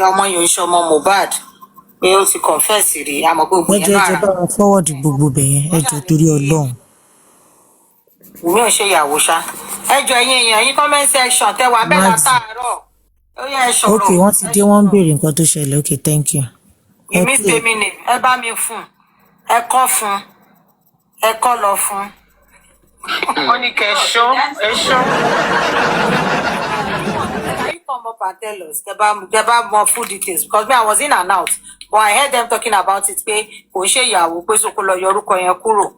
ọmọ yòó ṣe ọmọ Mohbad pé ó ti confess rí àmọ́ gbogbo yẹn náà. Ẹ bá wọn forward gbogbo bẹ̀yẹn ẹ jọ̀ọ́ torí Ọlọ́run. Wùmí ò ṣe ìyàwó ṣá. Ẹ jọ̀ọ́ ẹ̀yin èèyàn yín comment section tẹ́ wà bẹ́ẹ̀ látàárọ̀. Ó yẹ ẹ sọ̀rọ̀. Okay, wọ́n ti dé wọ́n ń béèrè nǹkan tó ṣẹlẹ̀. Okay, thank you. Ìmí tèmi ni ẹ bá mi fún. Ẹ kọ́ fún. Ẹ kọ́ lọ fún. Wọ́n ní kẹ́ ṣọ́. Come up and tell us about more full details because me I was in and out but I heard them talking about it pé kò ṣe ìyàwó pé soko lọ yọ orúkọ yẹn kúrò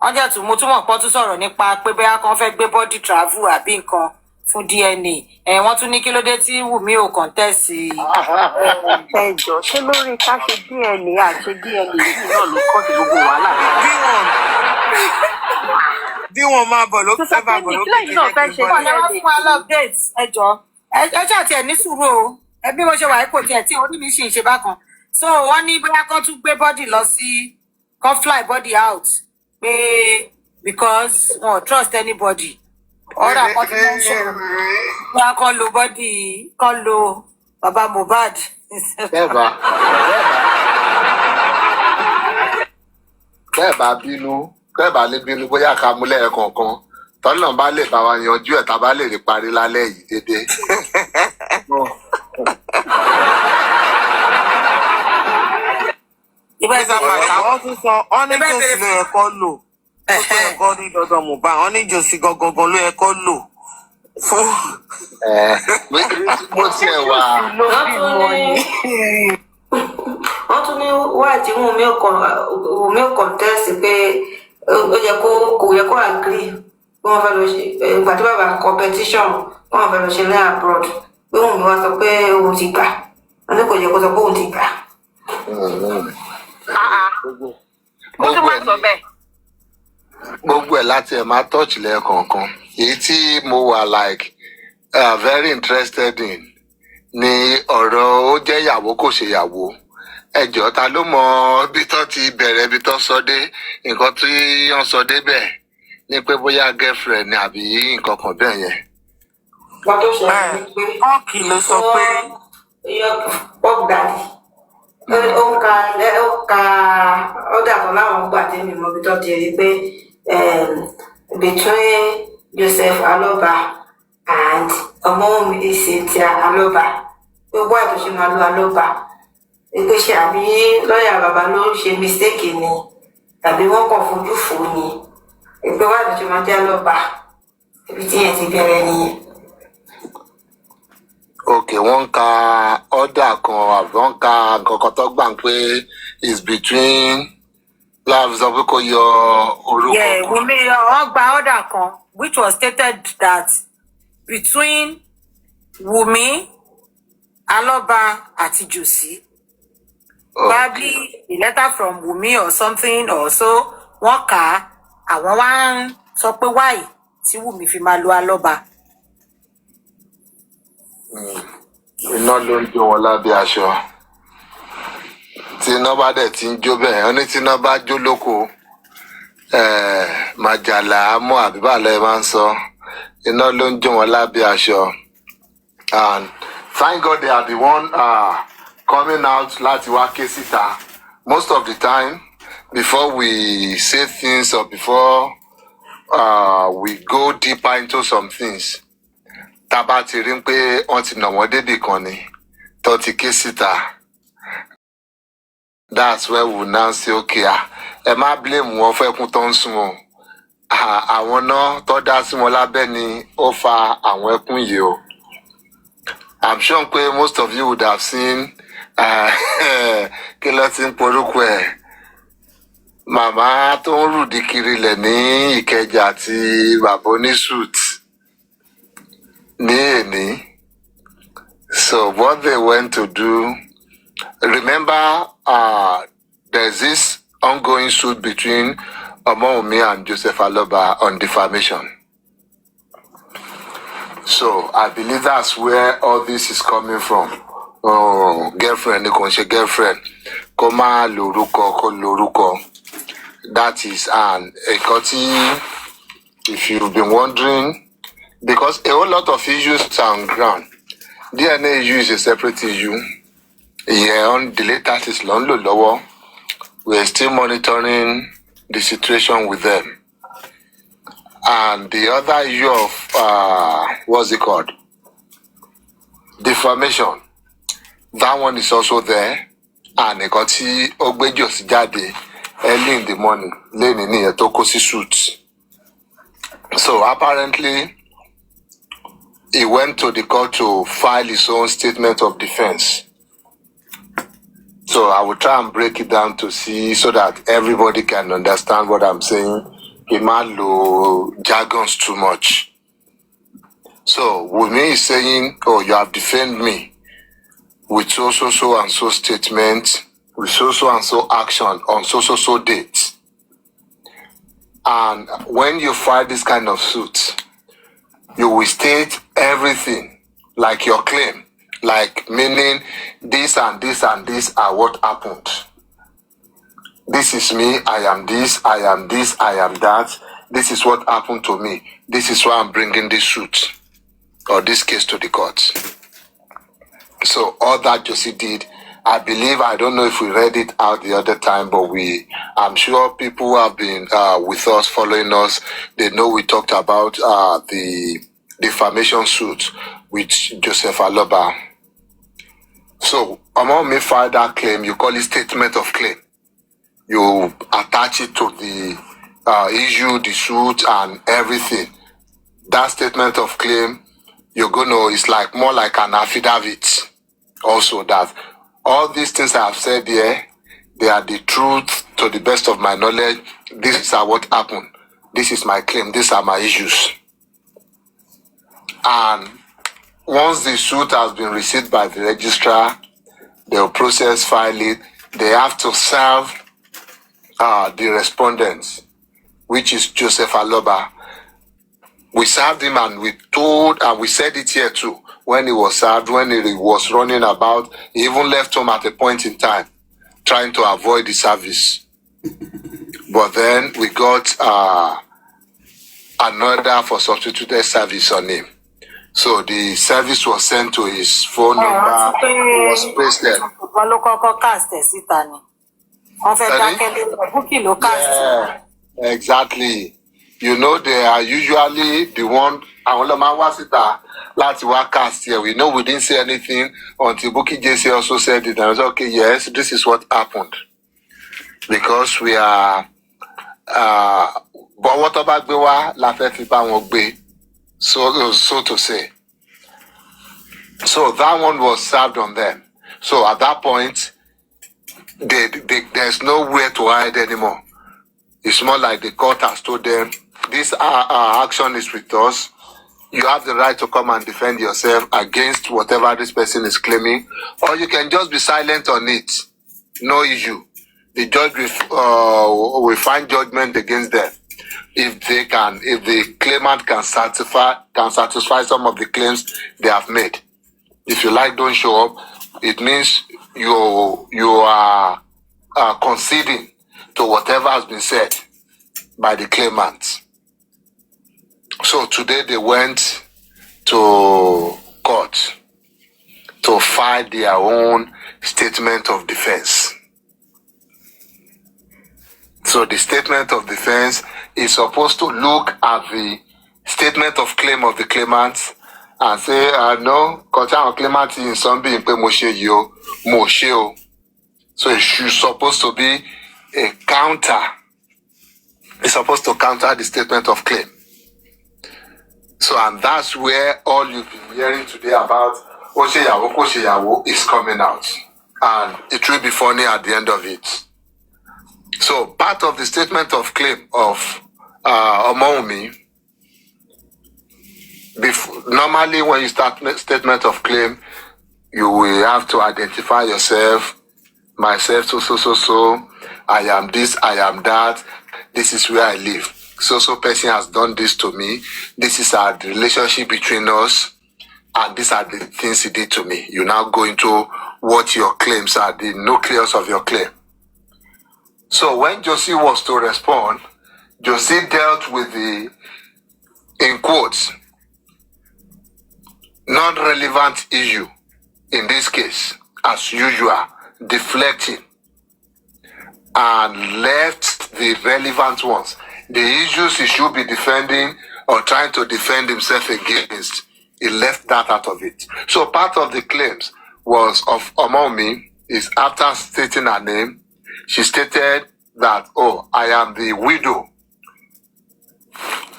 wọ́n jẹ́ tún mo tún mọ̀ pọ́ tún sọ̀rọ̀ nípa pé bóyá kan fẹ́ gbé body travel àbí nǹkan fún DNA wọ́n tún ní kí ló dé tí Wùmí ò contest ẹjọ́ ṣé lórí ká ṣe DNA àṣe DNA yìí náà ló kọ́ sí gbogbo wàhálà bí wọn máa bọ̀ ló fẹ́ bá bọ̀ ló kékeré kí wọ́n lè wá fún wa lọ́pdate ẹjọ́ ẹjọ́ àti ẹ̀ ní sùúrù o ẹbí mo ṣe wà ipò tiẹ̀ tí orí mi sì ń ṣe bákan so wọ́n ní bóyá kán tún gbé body lọ sí kán fly body out pé because wọn ò trust anybody ọ̀rọ̀ àkọ́tún ló ń ṣòro bóyá kán lo body kán lo baba Mohbad. bẹ́ẹ̀ bá bínú bẹ́ẹ̀ bá lè bínú bóyá ká mú lẹ́ẹ̀kọ̀ọ̀kan tọ́lọ̀ bá lè bá wa yanjú ẹ̀ tá bá lè rí parí lálẹ́ yìí dédé. Àwọn tún sọ ọ́ ní jòsí ló yẹ kó lò ó tó ẹ̀kọ́ ní dandan Mohbad ọ́ ní jòsí gangan ló yẹ kó lò fún. Mo tiẹ̀ wà. Wọ́n tún ní wáàtí Wùmí ò contest pé ó yẹ kò yẹ kó agree wọ́n fẹ́ lọ ṣe ìgbà tí bàbá competition wọ́n fẹ́ lọ ṣe ní abroad pé Wùmí wá sọ pé òun ti gbà wọ́n ní kò yẹ kó sọ pé òun ti gbà. Ó tún máa sọ bẹ́ẹ̀. Gbogbo ẹ̀ láti ẹ̀ máa touch lẹ́ẹ̀kọ̀ọ̀kan èyí tí mo wà like very interested in ni ọ̀rọ̀ ó jẹ́ ìyàwó kò ṣe ìyàwó ẹjọ́ ta ló mọ ibi tó ti bẹ̀rẹ̀ ibi tó sọ dé nǹkan tí wọ́n sọ débẹ̀ ní pé bóyá girlfriend ni àbí nǹkan kan bẹ́ẹ̀ yẹn. Wọ́n tó ṣe é pé ọ́ọ̀kì ló sọ pé pọ́gbàdì ó ka ọ̀dà kan láwọn gbà tí mi mọ ibi tó ti rí pé between Joseph Aloba and Wunmi Cynthia Aloba gbogbo àtúnṣe máa lo Aloba pé ṣe àbí lọ́ọ̀yà bàbá ló ń ṣe mistake ni tàbí wọ́n kàn fojú fò ni ìpè wà lójú máa jẹ́ Aloba ibi tí yẹn ti bẹ̀rẹ̀ nìyẹn. Okay, wọ́n ka ọ́dà kan àbí wọ́n ka nǹkan tó gbà pé is between láàbù sọ pé kò yọ orúkọ. Yeah, Wùmí wọ́n gba ọ́dà kan which was stated that between Wùmí, Aloba àti jossy. Probably a letter from Wùmí or something or so wọ́n kà á àwọn wá ń sọ pé why tí Wùmí fi máa lo Aloba. Iná ló ń jó wọn lábẹ́ aṣọ tí iná bá dẹ̀ ti ń jó bẹ́ẹ̀ wọ́n ní tí iná bá jó lóko màjàlá mọ́ àbíbàlẹ̀ máa ń sọ iná ló ń jó wọn lábẹ́ aṣọ and thank God they are the one coming out láti wá ké síta most of the time before we say things or before we go deeper into some things tá bá ti rí pé wọ́n ti nà wọ́n débì kan ni tó ti ké síta that's where we now say okay ẹ má blame wọn fún ẹkún tó ń sùn o àwọn náà tó dá sí wọn lábẹ́ ni ó fa àwọn ẹkún yìí o I'm sure pé most of you would have seen kí ló ti ń porúkọ ẹ̀ màmá tó ń rùdí kiri lẹ̀ ní Ìkẹjà àti bàbá oníṣùt ní èní. So what they went to do, remember there's this ongoing suit between Wunmi and Joseph Aloba on defamation. So I believe that's where all this is coming from. Oh, girlfriend, ni kò ń ṣe girlfriend, kó má lórúkọ, kó lórúkọ. That is an if you've been wondering, because a whole lot of issues are on ground. DNA issue is a separate issue. Yeah, on the latest is Londo Lower. We're still monitoring the situation with them. And the other issue of what's it called? Defamation. That one is also there. And they got see Ogbejosi Jade early in the morning, laying in a Tokosi suit. So apparently he went to the court to file his own statement of defense. So I will try and break it down to see so that everybody can understand what I'm saying. He might lo jargons too much. So Wunmi is saying, oh, you have defended me with so and so statement, with so and so action on so date. And when you file this kind of suit, you will state everything like your claim, like meaning this and this and this are what happened. This is me, I am this, I am this, I am that. This is what happened to me. This is why I'm bringing this suit or this case to the court. So all that Josie did, I believe, I don't know if we read it out the other time, but I'm sure people who have been with us, following us, they know we talked about the defamation suit with Joseph Aloba. So among me file that claim, you call it statement of claim. You attach it to the issue, the suit, and everything. That statement of claim, you're gonna, it's like more like an affidavit. Also, that all these things I have said here, they are the truth to the best of my knowledge. This is what happened. This is my claim. These are my issues. And once the suit has been received by the registrar, they'll process, file it. They have to serve the respondents, which is Joseph Aloba. We served him and we told, and we said it here too, when he was served, when he was running about, he even left home at a point in time, trying to avoid the service. But then we got an order for substituted service on him. So the service was sent to his phone number, he was placed there. Yeah, exactly. You know, they are usually the one, cast here. We know we didn't say anything until Buki JC also said it. And I was okay, yes, this is what happened. Because we are, but what about Bewa, so to say. So that one was served on them. So at that point, there's nowhere to hide anymore. It's more like the court has told them, this action is with us. You have the right to come and defend yourself against whatever this person is claiming, or you can just be silent on it. No issue. The judge will find judgment against them if the claimant can satisfy some of the claims they have made. If you like, don't show up. It means you are conceding to whatever has been said by the claimant. So today they went to court to file their own statement of defense. So the statement of defense is supposed to look at the statement of claim of the claimant and say, no, claimant in something Moshe. So it's supposed to be a counter. It's supposed to counter the statement of claim. So, and that's where all you've been hearing today about Osheyawo is coming out. And it will be funny at the end of it. So, part of the statement of claim of Wunmi, normally when you start statement of claim, you will have to identify yourself, myself, so, I am this, I am that, this is where I live. So person has done this to me. This is the relationship between us, and these are the things he did to me. You now go into what your claims are, the nucleus of your claim. So when Josie was to respond, Josie dealt with the, in quotes, non-relevant issue in this case, as usual, deflecting, and left the relevant ones. The issues he should be defending or trying to defend himself against, he left that out of it. So part of the claims was of Wunmi is after stating her name, she stated that, oh, I am the widow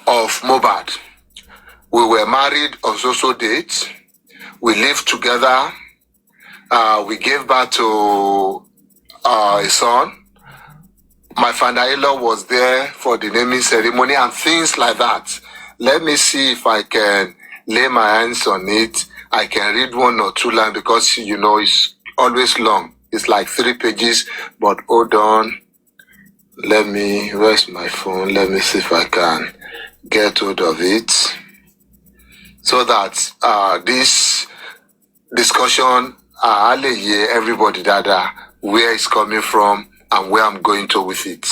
of Mohbad. We were married on so date. We lived together. We gave birth to a son. My father-in-law was there for the naming ceremony and things like that. Let me see if I can lay my hands on it. I can read 1 or 2 lines because, you know, it's always long. It's like 3 pages, but hold on. Where's my phone? Let me see if I can get hold of it. So that this discussion, I'll hear everybody that where it's coming from and where I'm going to with it.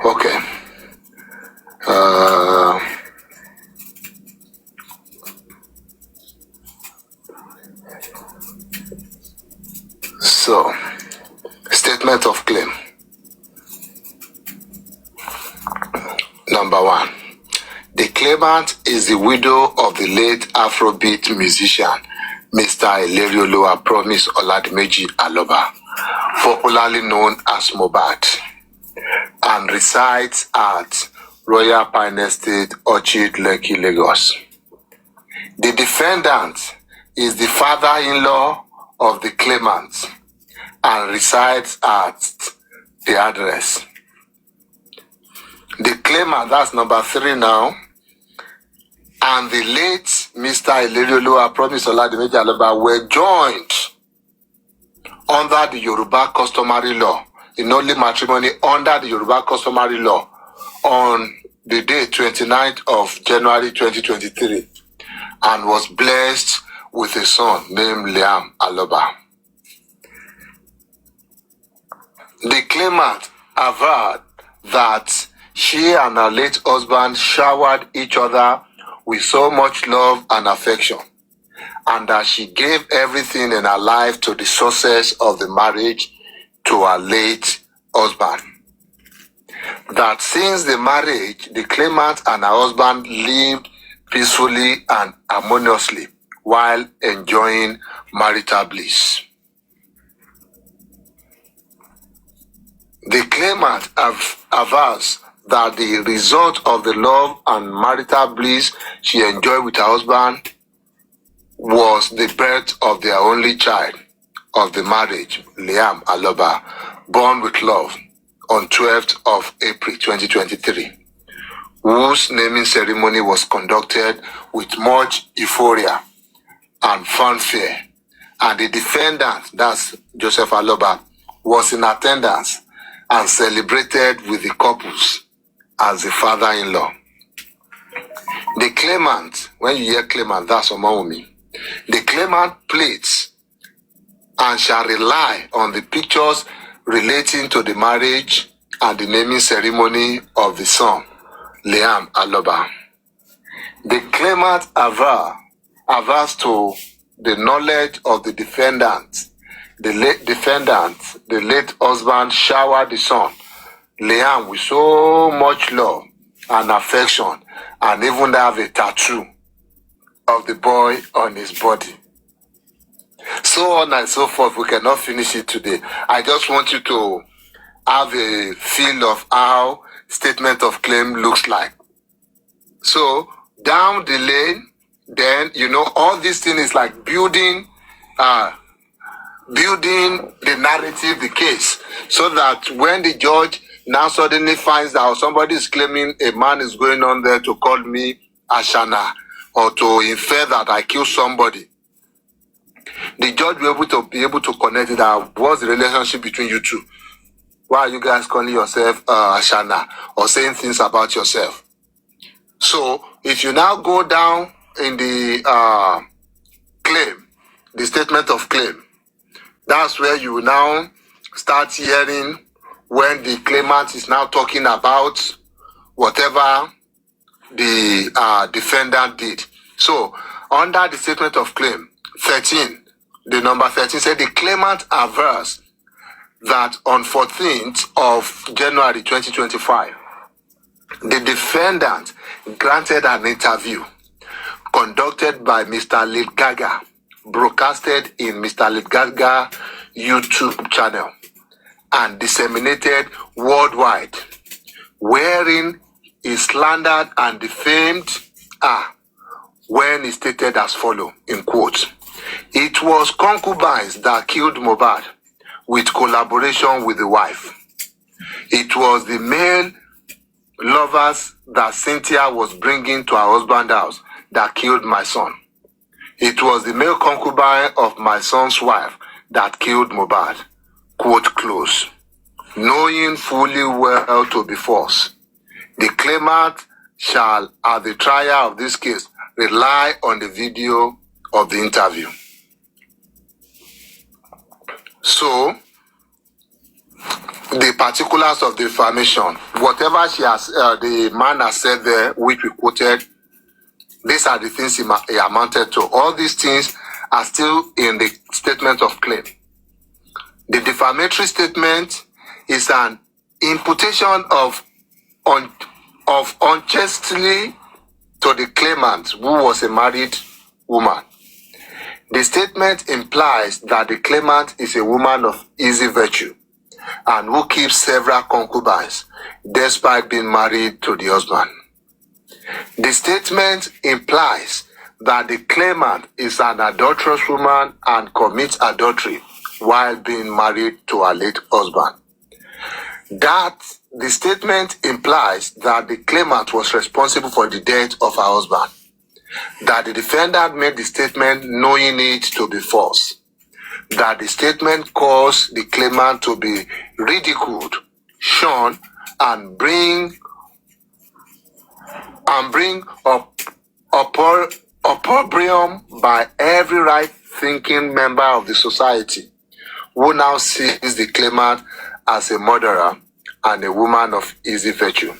Okay. So, statement of claim. Number 1. The claimant is the widow of the late Afrobeat musician, Mr. Ilerioluwa Promise Oladimeji Aloba, popularly known as Mohbad, and resides at Royal Pine Estate, Orchid, Lekki, Lagos. The defendant is the father-in-law of the claimant and resides at the address. The claimant, that's number 3 now, and the late Mr. Ilerioluwa Promise Oladimeji Aloba were joined under the Yoruba customary law, in only matrimony under the Yoruba customary law, on the day 29th of January 2023, and was blessed with a son named Liam Aloba. The claimant averred that she and her late husband showered each other with so much love and affection, and that she gave everything in her life to the success of the marriage to her late husband. That since the marriage, the claimant and her husband lived peacefully and harmoniously while enjoying marital bliss. The claimant avers that the result of the love and marital bliss she enjoyed with her husband was the birth of their only child of the marriage, Liam Aloba, born with love on 12th of April 2023, whose naming ceremony was conducted with much euphoria and fanfare, and the defendant, that's Joseph Aloba, was in attendance and celebrated with the couples as the father-in-law. The claimant, when you hear claimant, that's Wunmi. The claimant pleads and shall rely on the pictures relating to the marriage and the naming ceremony of the son, Liam Aloba. The claimant avers to the knowledge of the defendant. The late husband showered the son, Liam, with so much love and affection, and even have a tattoo of the boy on his body. So on and so forth. We cannot finish it today. I just want you to have a feel of how statement of claim looks like. So down the lane, then, you know, all these things is like building the narrative, the case, so that when the judge now suddenly finds out somebody is claiming a man is going on there to call me Ashana or to infer that I killed somebody, the judge will be able to connect it out. What's the relationship between you two? Why are you guys calling yourself Ashana or saying things about yourself? So if you now go down in the claim, the statement of claim, that's where you now start hearing when the claimant is now talking about whatever the defendant did. So, under the statement of claim 13, the number 13 said the claimant averse that on 14th of January 2025, the defendant granted an interview conducted by Mr. Lil Gaga, broadcasted in Mr. Lil Gaga YouTube channel and disseminated worldwide, wherein he slandered and defamed her when he stated as follows, in quotes, "It was concubines that killed Mohbad with collaboration with the wife. It was the male lovers that Cynthia was bringing to her husband's house that killed my son. It was the male concubine of my son's wife that killed Mohbad." Quote close. Knowing fully well to be false, the claimant shall, at the trial of this case, rely on the video of the interview. So, the particulars of defamation, whatever she has, the man has said there, which we quoted, these are the things he amounted to. All these things are still in the statement of claim. The defamatory statement is an imputation of unchastely to the claimant, who was a married woman. The statement implies that the claimant is a woman of easy virtue and who keeps several concubines despite being married to the husband. The statement implies that the claimant is an adulterous woman and commits adultery while being married to her late husband. That the statement implies that the claimant was responsible for the death of her husband. That the defendant made the statement knowing it to be false. That the statement caused the claimant to be ridiculed, shunned, and bring opprobrium by every right-thinking member of the society, who now sees the claimant as a murderer and a woman of easy virtue.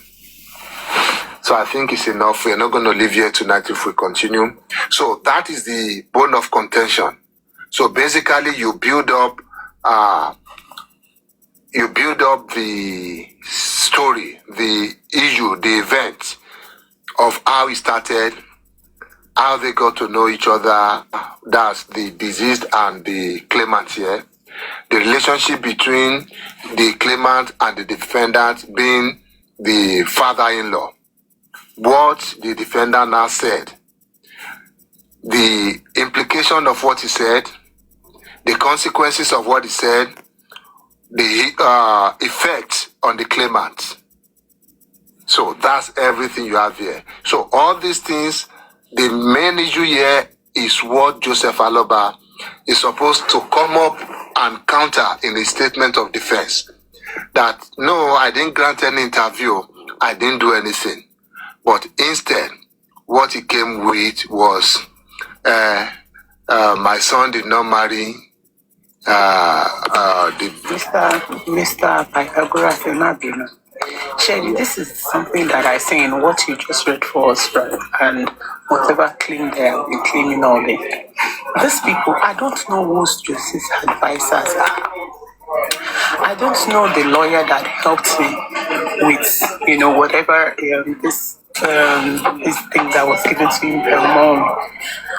So I think it's enough. We're not going to leave here tonight if we continue. So that is the bone of contention. So basically, you build up the story, the issue, the event of how it started, how they got to know each other. That's the deceased and the claimant here. The relationship between the claimant and the defendant being the father-in-law. What the defendant now said, the implication of what he said, the consequences of what he said, the effect on the claimant. So that's everything you have here. So all these things, the main issue here is what Joseph Aloba is supposed to come up and counter in the statement of defense. That, no, I didn't grant any interview, I didn't do anything. But instead, what he came with was, my son did not marry Mr. Pythagoras Emabino. Shelly, this is something that I say in what you just read for us, right? And whatever claim they have been claiming all day. These people, I don't know who's Josie's advisors are. I don't know the lawyer that helped me with, whatever this thing that was given to him per month.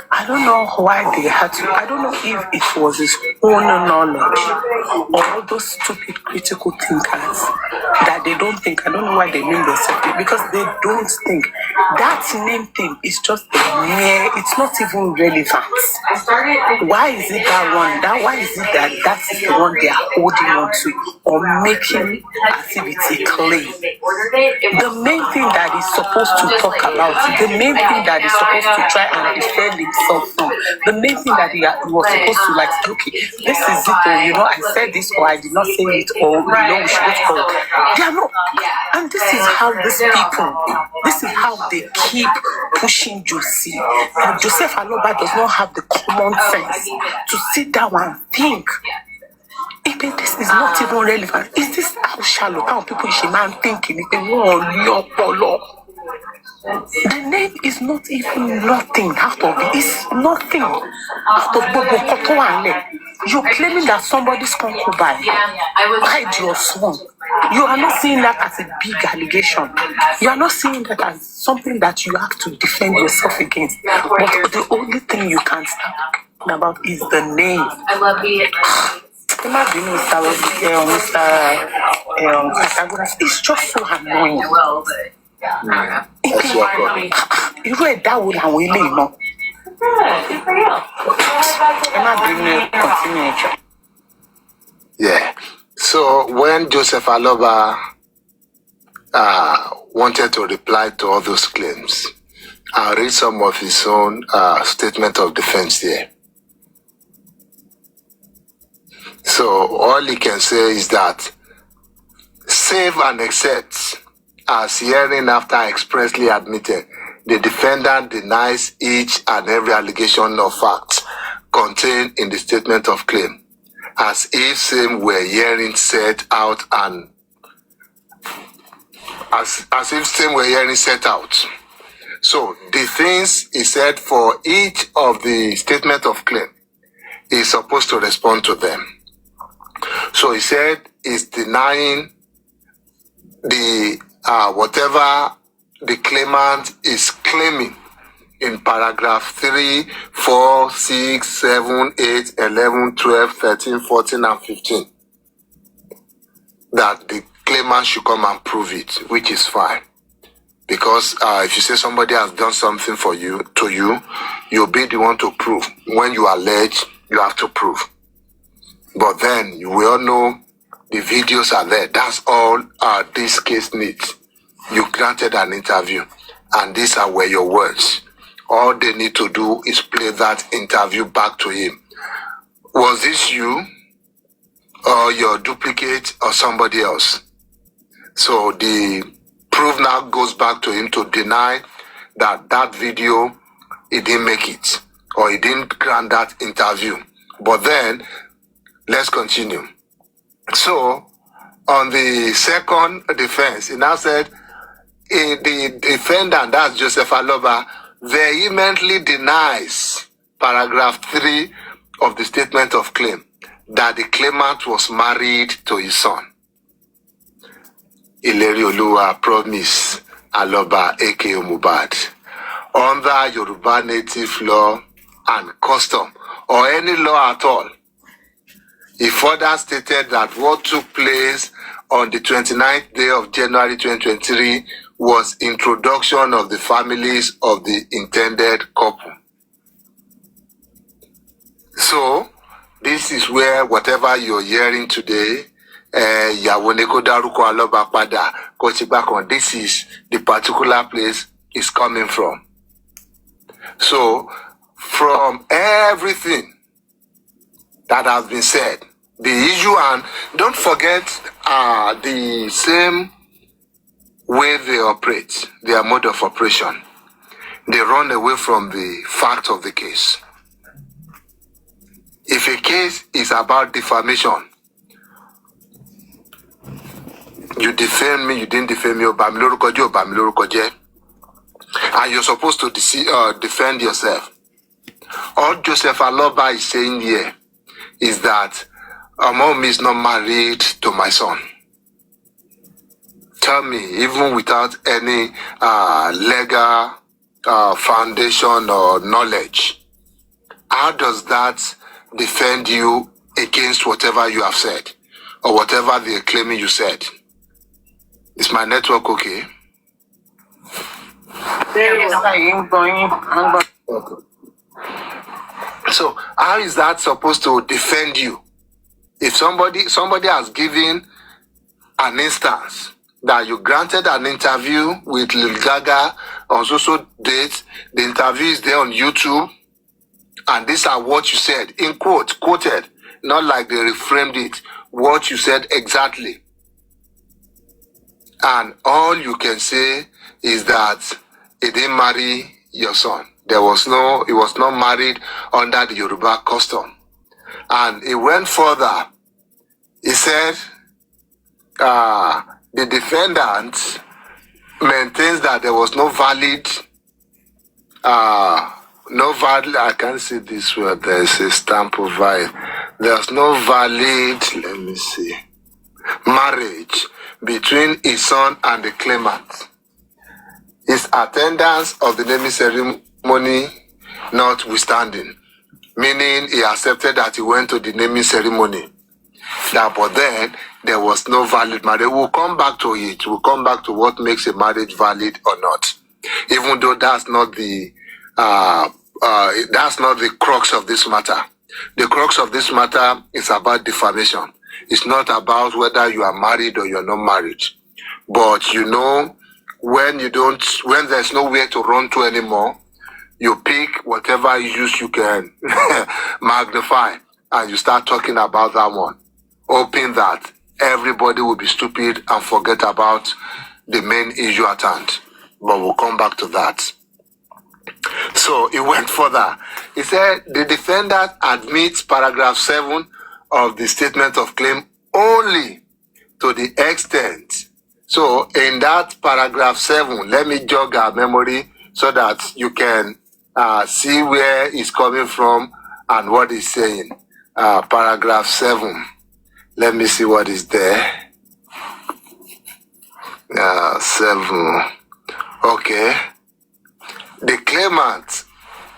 I don't know why they had to. I don't know if it was his own knowledge or all those stupid critical thinkers that they don't think. I don't know why they name themselves because they don't think. That name thing is just it's not even relevant. Why is it that one? Why is it that that's the one they are holding on to or making as if it's a claim? The main thing that is supposed to talk about, the main thing that is supposed to try and defend himself from, the main thing that he was supposed to say, okay, this is it, or I said this, or I did not say it, or we should wait for it. They are not. And this is how these people, this is how they keep pushing Josie. And Joseph Aloba does not have the common sense to sit down and think. This is not even relevant. Is this how shallow, how people should man thinking? The name is not even nothing out of it. It's nothing out of Bobo Kotoale. You're claiming that somebody's concubine died your son. You are not seeing that as a big allegation. You are not seeing that as something that you have to defend yourself against. But the only thing you can start talking about is the name. I love the Imagine Mr. It's just so annoying. well, but yeah. That's your problem. Irú ẹ̀dá wo làwọn eléyìí náà? Good for you. Ẹ má bínú, continue ẹjọ́. Yeah. So when Joseph Aloba wanted to reply to all those claims, I'll read some of his own statement of defense there. So all he can say is that save and accept as hearing after expressly admitted, the defendant denies each and every allegation of fact contained in the statement of claim, as if same were hearing set out and as if same were hearing set out. So the things he said for each of the statement of claim, he is supposed to respond to them. So he said he's denying the whatever the claimant is claiming in paragraph 3, 4, 6, 7, 8, 11, 12, 13, 14, and 15. That the claimant should come and prove it, which is fine. Because if you say somebody has done something for you, to you, you'll be the one to prove. When you allege, you have to prove. But then we all know the videos are there. That's all this case needs. You granted an interview, and these are where your words. All they need to do is play that interview back to him. Was this you, or your duplicate, or somebody else? So the proof now goes back to him to deny that that video, he didn't make it, or he didn't grant that interview. But then, let's continue. So, on the second defense, he now said, the defendant, that's Joseph Aloba, vehemently denies paragraph 3 of the statement of claim that the claimant was married to his son. Ileri Oluwa promise Aloba aka Mubad under Yoruba native law and custom or any law at all. He further stated that what took place on the 29th day of January 2023 was introduction of the families of the intended couple. So, this is where whatever you're hearing today, this is the particular place it's coming from. So, from everything that has been said, the issue, and don't forget the same way they operate, their mode of operation. They run away from the fact of the case. If a case is about defamation, you defame me, you didn't defame me, and you're supposed to defend yourself. All Joseph Aloba is saying here is that mom is not married to my son. Tell me, even without any legal foundation or knowledge, how does that defend you against whatever you have said or whatever they're claiming you said? Is my network okay? Okay. So how is that supposed to defend you? If somebody has given an instance that you granted an interview with Lil Gaga on so date, the interview is there on YouTube, and these are what you said, in quoted, not like they reframed it, what you said exactly. And all you can say is that he didn't marry your son. He was not married under the Yoruba custom. And he went further. He said, the defendant maintains that there was no valid, I can't see this word, there's a stamp provided. There's no valid, let me see, marriage between his son and the claimant. His attendance of the naming ceremony notwithstanding, meaning he accepted that he went to the naming ceremony. That, but then there was no valid marriage. We'll come back to it. We'll come back to what makes a marriage valid or not. Even though that's not the crux of this matter. The crux of this matter is about defamation. It's not about whether you are married or you're not married. But you know, when there's nowhere to run to anymore, you pick whatever issues you can magnify and you start talking about that one, hoping that everybody will be stupid and forget about the main issue at hand. But we'll come back to that. So it went further. He said the defendant admits paragraph 7 of the statement of claim only to the extent. So in that paragraph 7, let me jog our memory so that you can see where it's coming from and what he's saying. Paragraph 7. Let me see what is there. 7. Okay. The claimant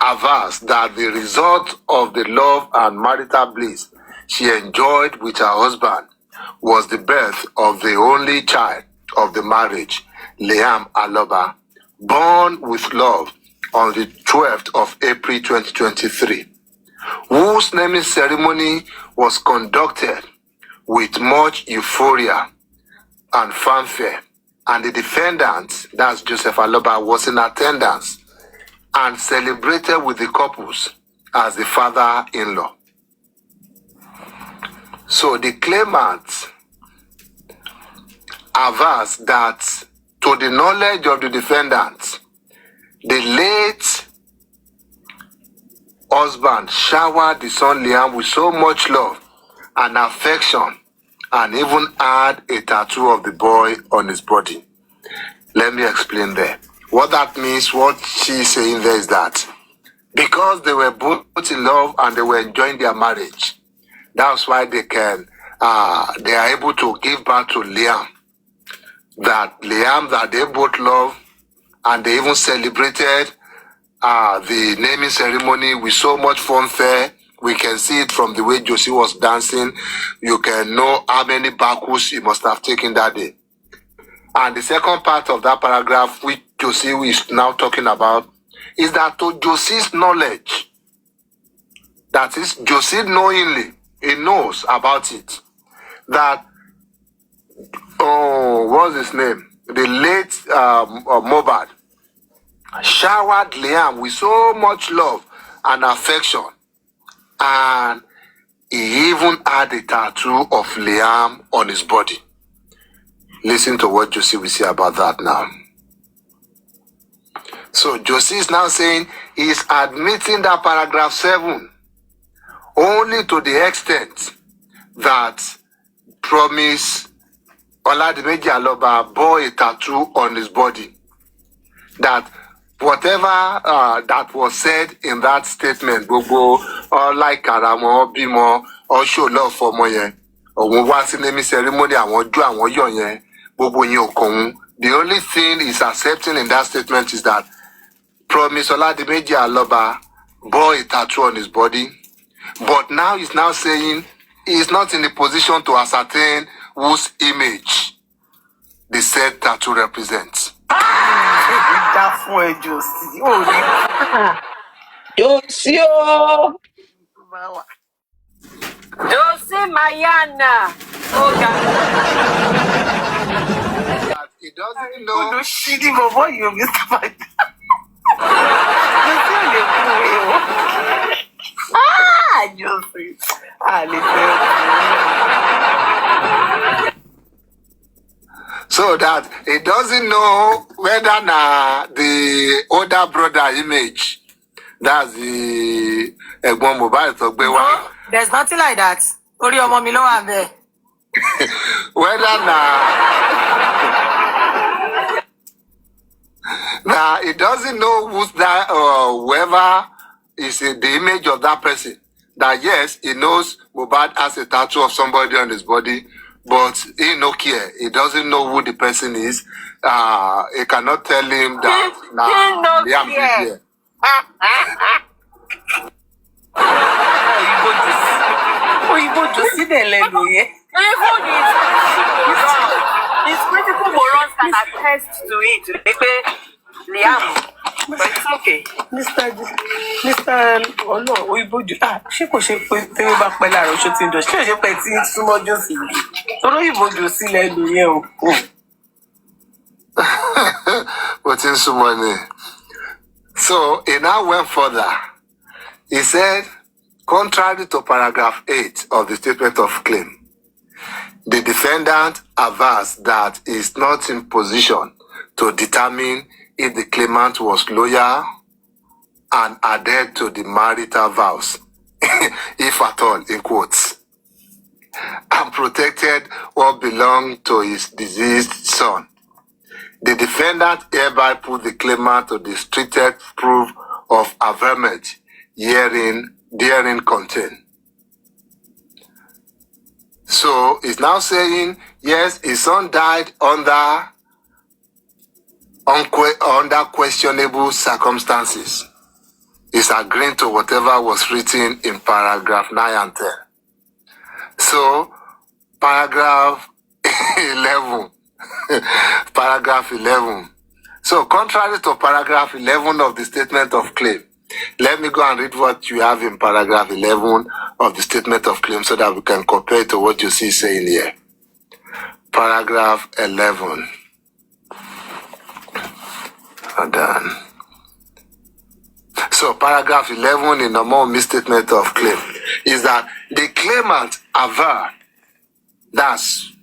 avers that the result of the love and marital bliss she enjoyed with her husband was the birth of the only child of the marriage, Liam Aloba, born with love on the 12th of April 2023, whose naming ceremony was conducted with much euphoria and fanfare, and the defendant, that's Joseph Aloba, was in attendance and celebrated with the couples as the father-in-law. So the claimant avers that to the knowledge of the defendant, the late husband showered the son Liam with so much love and affection and even had a tattoo of the boy on his body. Let me explain there. What that means, what she's saying there is that because they were both in love and they were enjoying their marriage, that's why they are able to give birth to Liam. That they both love, and they even celebrated the naming ceremony with so much fanfare. We can see it from the way Josie was dancing. You can know how many bakus he must have taken that day. And the second part of that paragraph, which Josie is now talking about, is that to Josie's knowledge, that is, Josie knowingly, he knows about it, that, what's his name? The late Mobad showered Liam with so much love and affection, and he even had a tattoo of Liam on his body. Listen to what Josie will say about that now. So Josie is now saying he is admitting that paragraph 7 only to the extent that Promise Oladimeji Aloba bore a tattoo on his body. That whatever that was said in that statement, Gogo, or like Karamo, Bimo, or show love for Moye, or what's in the ceremony, I want you, the only thing he's accepting in that statement is that Promise Oladimeji Aloba bore a tattoo on his body, but now he's now saying he is not in the position to ascertain whose image the said tattoo represents. Josie Mayana. That he doesn't know. So that he doesn't know whether the older brother image, that's the Egbon Mobile Togbewa. No, there's nothing like that. Ori omo mi lo wa Whether Now, he doesn't know who's that, whoever is the image of that person. That yes, he knows Mohbad has a tattoo of somebody on his body, but he no care. He doesn't know who the person is. He cannot tell him that now He no care. here. Oyibo jossy dẹ̀ lẹ́nu yẹn. Even his critical morals can attest to it. Liam, but it's okay. Mr. Ọlọ́ Oyibo ṣé kò ṣe pé tẹ́wọ́ bá pẹ́ láàárọ̀ ṣó ti ń dọ̀ ṣé ò ṣe pé tí ń súnmọ́ jossy yìí torí Oyibo jossy lẹ́nu yẹn o. What's in some money? So he now went further. He said, contrary to paragraph 8 of the statement of claim, the defendant avers that he is not in position to determine if the claimant was loyal and adhered to the marital vows, if at all, in quotes, and protected what belonged to his deceased son. The defendant hereby put the claimant to the strictest proof of averment therein contained. So it's now saying, yes, his son died under questionable circumstances. He's agreeing to whatever was written in paragraph 9 and 10. So, paragraph 11. Paragraph 11. So, contrary to paragraph 11 of the statement of claim, let me go and read what you have in paragraph 11 of the statement of claim so that we can compare it to what you see saying here. Paragraph 11. Hold on. So, paragraph 11 in the Wunmi statement of claim is that the claimant aver, that's,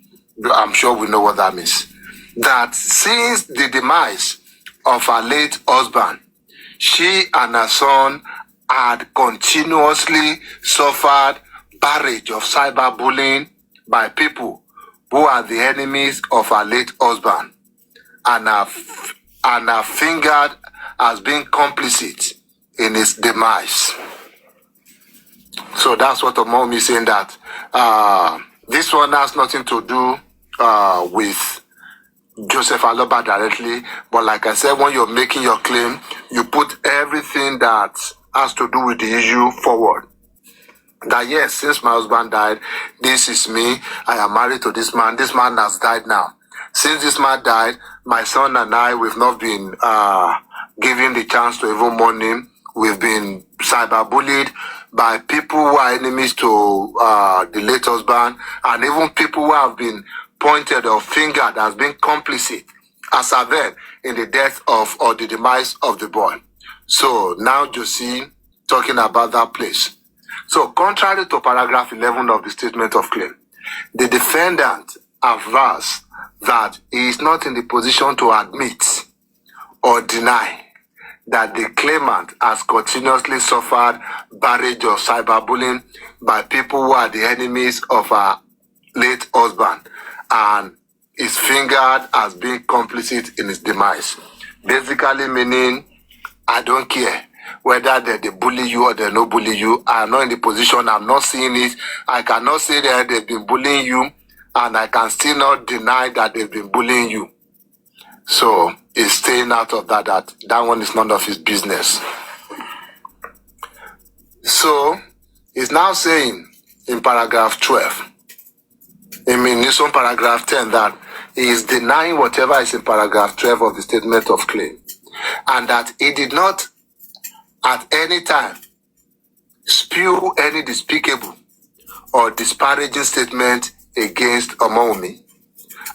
I'm sure we know what that means, that since the demise of her late husband, she and her son had continuously suffered barrage of cyberbullying by people who are the enemies of her late husband, and are fingered as being complicit in his demise. So that's what Wunmi is saying, that this one has nothing to do with Joseph Aloba directly, but like I said, when you're making your claim, you put everything that has to do with the issue forward. That yes, since my husband died, this is me, I am married to this man has died now. Since this man died, my son and I, we've not been given the chance to even mourn him. We've been cyberbullied by people who are enemies to the late husband, and even people who have been pointed or fingered as being complicit as a then in the death of or the demise of the boy. So now Jossy talking about that place. So contrary to paragraph 11 of the statement of claim, the defendant avers that he is not in the position to admit or deny that the claimant has continuously suffered barrage of cyberbullying by people who are the enemies of her late husband and is fingered as being complicit in his demise. Basically meaning, I don't care whether they bully you or they no bully you. I'm not in the position, I'm not seeing it. I cannot say that they've been bullying you, and I can still not deny that they've been bullying you. So he's staying out of that one is none of his business. So he's now saying in paragraph 12, in this one paragraph 10, that he is denying whatever is in paragraph 12 of the statement of claim, and that he did not at any time spew any despicable or disparaging statement against Wunmi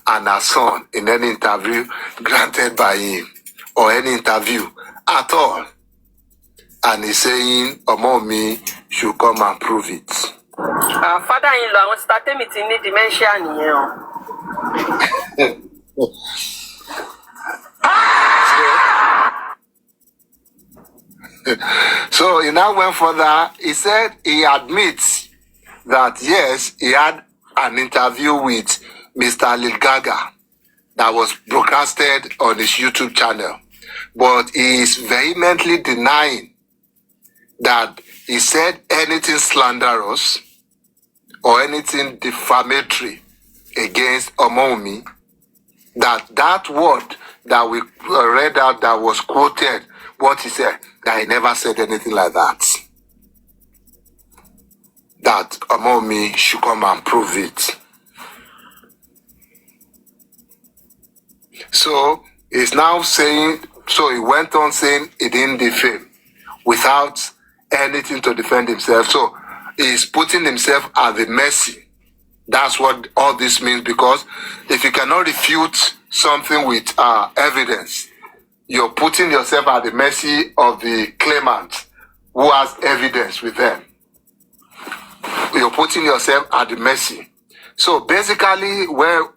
and her son in any interview granted by him or any interview at all. And he's saying Wunmi should come and prove it. Father-in-law, àwọn started meeting ní dementia nìyẹn o. So he now went further. He said he admits that yes, he had an interview with Mr. Lil Gaga that was broadcasted on his YouTube channel, but he is vehemently denying that he said anything slanderous or anything defamatory against Wunmi. That word that we read out that was quoted, what he said, that he never said anything like that. That Wunmi should come and prove it. So he's now saying, so he went on saying he didn't defame without anything to defend himself. So he's putting himself at the mercy. That's what all this means, because if you cannot refute something with evidence, you're putting yourself at the mercy of the claimant who has evidence with them. You're putting yourself at the mercy. So basically, where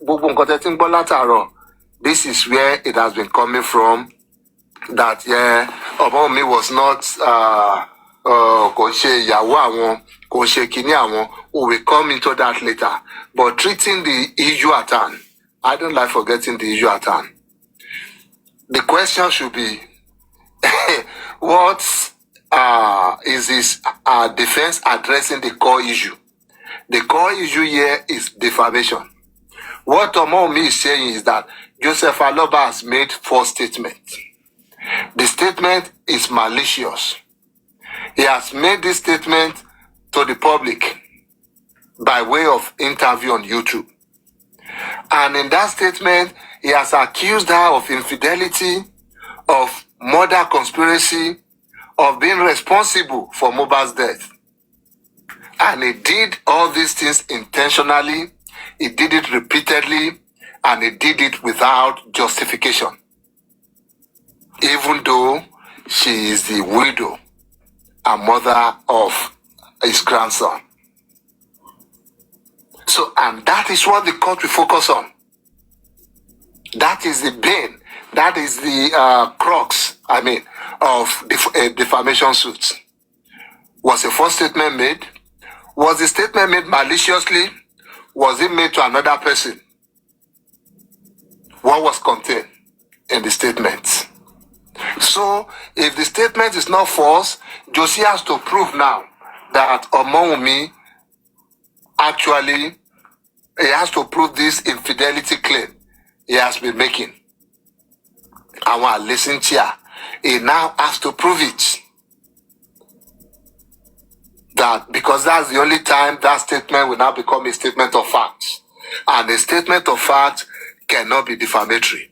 this is where it has been coming from, that Wunmi was not we will come into that later. But treating the issue at hand, I don't like forgetting the issue at hand. The question should be, what is this defense addressing the core issue? The core issue here is defamation. What Wunmi is saying is that Joseph Aloba has made 4 statements. The statement is malicious. He has made this statement to the public by way of interview on YouTube. And in that statement, he has accused her of infidelity, of murder conspiracy, of being responsible for Mohbad's death. And he did all these things intentionally, he did it repeatedly, and he did it without justification. Even though she is the widow and mother of his grandson. So, and that is what the court will focus on. That is the bane, that is the crux, of defamation suits. Was the first statement made? Was the statement made maliciously? Was it made to another person? What was contained in the statement? So, if the statement is not false, jossy has to prove now that Wunmi actually, he has to prove this infidelity claim he has been making. I want to listen to you. He now has to prove it. That because that's the only time that statement will now become a statement of fact. And a statement of fact cannot be defamatory.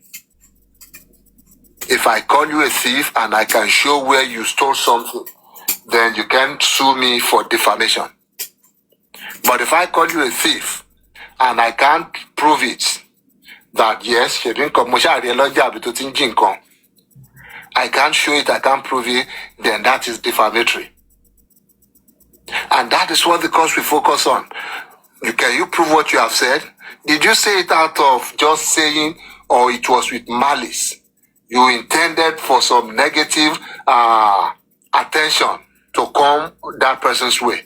If I call you a thief and I can show where you stole something, then you can sue me for defamation. But if I call you a thief and I can't prove it, that yes, I can't show it, I can't prove it, then that is defamatory. And that is what the court will focus on. Can you prove what you have said? Did you say it out of just saying, or it was with malice? You intended for some negative attention to come that person's way.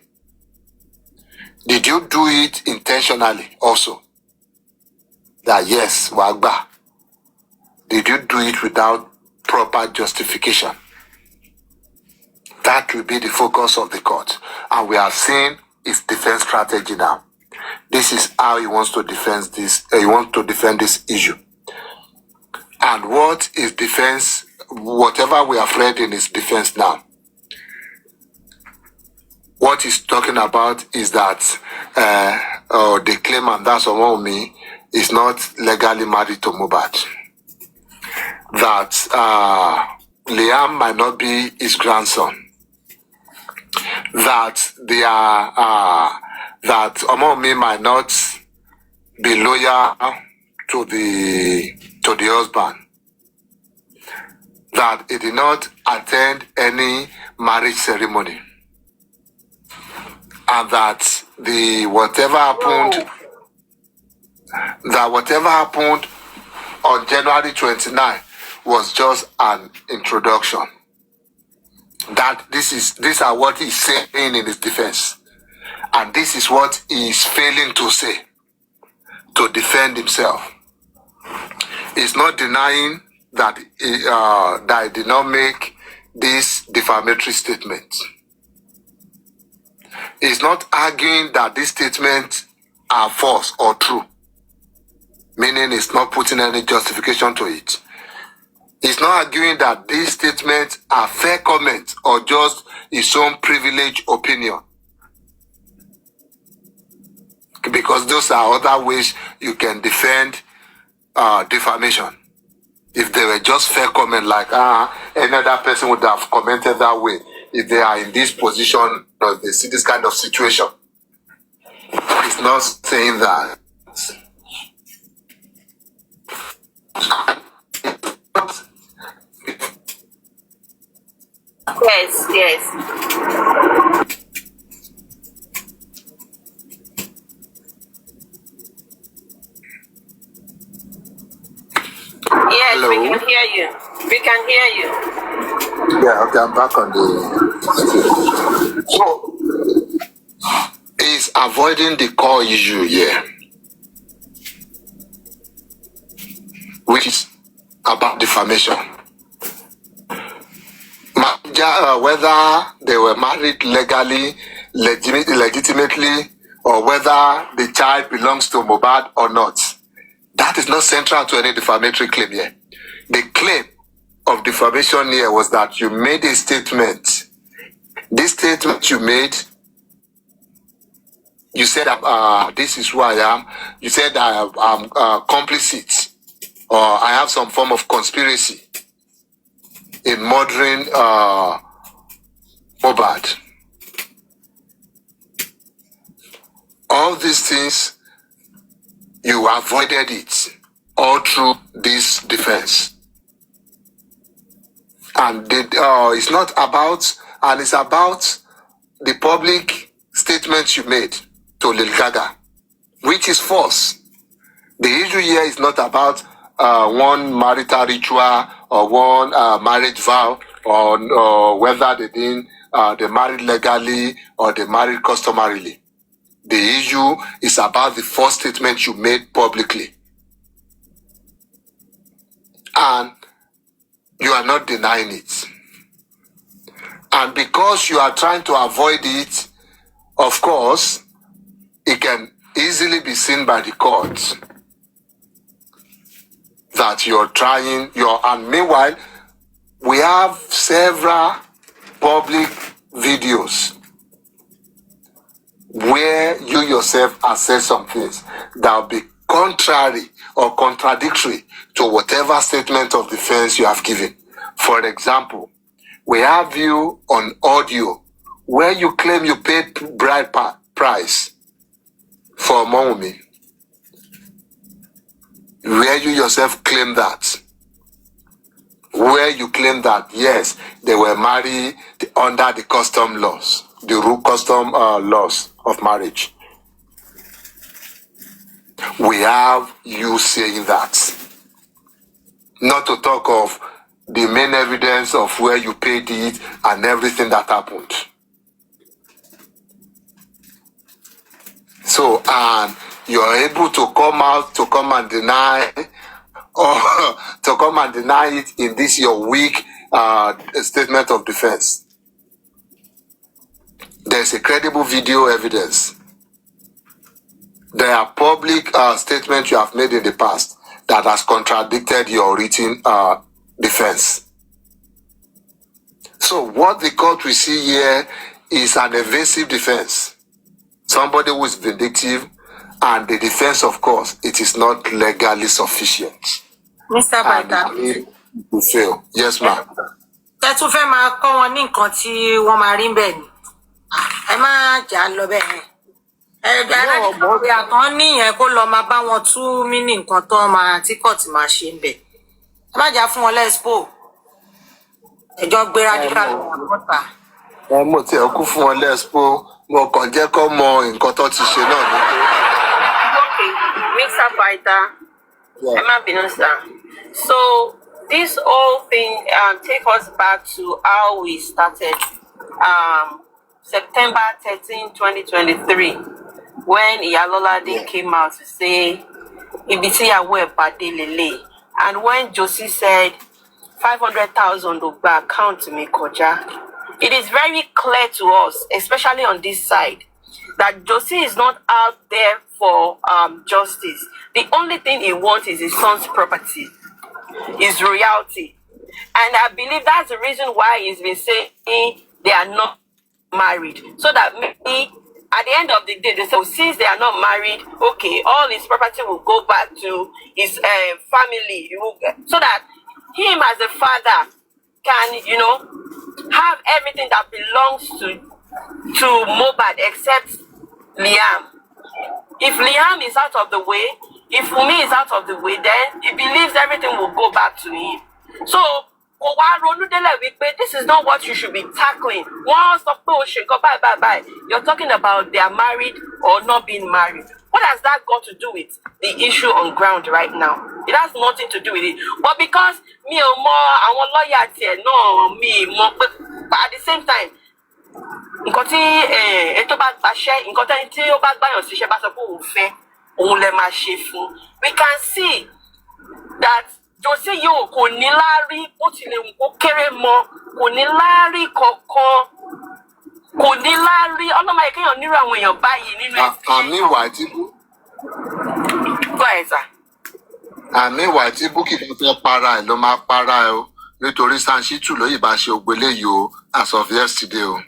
Did you do it intentionally also? That yes, Wagba. Did you do it without proper justification? That will be the focus of the court. And we are seeing his defense strategy now. This is how he wants to defend this. He wants to defend this issue. And what is defense? Whatever we have read in his defense now, what he's talking about is that the claimant, that's Wunmi, is not legally married to Mohbad. That Liam might not be his grandson. That they are that Wunmi might not be loyal to the husband. That he did not attend any marriage ceremony. And that whatever happened on January 29 was just an introduction. That these are what he's saying in his defense. And this is what he is failing to say to defend himself. He's not denying that I did not make this defamatory statement. He's not arguing that these statements are false or true, meaning he's not putting any justification to it. He's not arguing that these statements are fair comments or just his own privileged opinion, because those are other ways you can defend defamation. If they were just fair comment, like any other person would have commented that way if they are in this position or they see this kind of situation. It's not saying that. Yes. Yes, Hello? we can hear you. We can hear you. Yeah, okay, I'm back on the... So, he's avoiding the core issue here, which is about defamation. Whether they were married legally, legitimately, or whether the child belongs to Mohbad or not, that is not central to any defamatory claim here. The claim of defamation here was that you made a statement. This statement you made, you said, this is who I am. You said I'm complicit, or I have some form of conspiracy in murdering Mohbad. All these things, you avoided it all through this defense. And it's not about, and it's about the public statements you made to Lil Gaga, which is false. The issue here is not about one marital ritual or one marriage vow, or whether they married legally or they married customarily. The issue is about the false statement you made publicly. And you are not denying it. And because you are trying to avoid it, of course, it can easily be seen by the courts that and meanwhile, we have several public videos where you yourself assess some things that will be contrary or contradictory to whatever statement of defense you have given. For example, we have you on audio where you claim you paid bride price for Wunmi, where you yourself claim that. Where you claim that, yes, they were married under the custom laws, the custom laws of marriage. We have you saying that. Not to talk of the main evidence of where you paid it and everything that happened. So, and you're able to come and deny, or to come and deny it in this your weak statement of defense. There's a credible video evidence. There are public statements you have made in the past that has contradicted your written defense. So what the court will see here is an evasive defense. Somebody who is vindictive, and the defense, of course, it is not legally sufficient. Mr. Baita. You fail. Yes, ma'am. Ẹ tún fẹ́ máa kọ́ wọn ní nǹkan tí wọ́n máa rí bẹ́ẹ̀ ni. Ẹ má jà lọ bẹ́ẹ̀ yẹn. Ẹgbẹ́ àtàn níyẹn kó lọ máa bá wọn tú mí ní nǹkan tó máa tí kọ́ọ̀tì máa ṣe ń bẹ̀. Ẹ má jà fún wọn lẹ́sìpò. Ẹjọ́ gbé radical àpọ́tà. Mo ti ẹ̀ kú fún wọn lẹ́sìpò. Mo kàn jẹ́ kó mọ nǹkan tó ti ṣe náà ni. Okay, Mr. Baita, Emma Binosa. So this whole thing take us back to how we started. September 13, 2023, when Iyalolade came out to say, Ibi tí ìyàwó ẹ̀ bá dé lélẹ̀, And when Josie said 500,000 Ogba account to me, Koja, it is very clear to us, especially on this side, that Josie is not out there for justice. The only thing he wants is his son's property, his royalty. And I believe that's the reason why he's been saying they are not married. So that maybe at the end of the day, they say, since they are not married, okay, all his property will go back to his family. So that him as a father can, have everything that belongs to Mohbad except Liam. If Liam is out of the way, if Wunmi is out of the way, then he believes everything will go back to him. So, this is not what you should be tackling. You're talking about they are married or not being married. What has that got to do with the issue on ground right now? It has nothing to do with it. But because me or more, I want loyalty, no, me more, but at the same time, we can see that Josie yo kò ní láárí ó ti lè wù kó kéré mọ́ kò ní láárí kankan kò ní láárí ọlọ́mọ yẹ kéèyàn nírú àwọn èèyàn báyìí nínú àmì ìwà Tíbú. gbọ́ ẹ̀ sà. àmì ìwà Tíbú kì í fẹ́ para ẹ̀ ló máa para ẹ̀ o nítorí Sanṣítù ló yìí bá ṣe ògbélé yìí o as of yesterday o.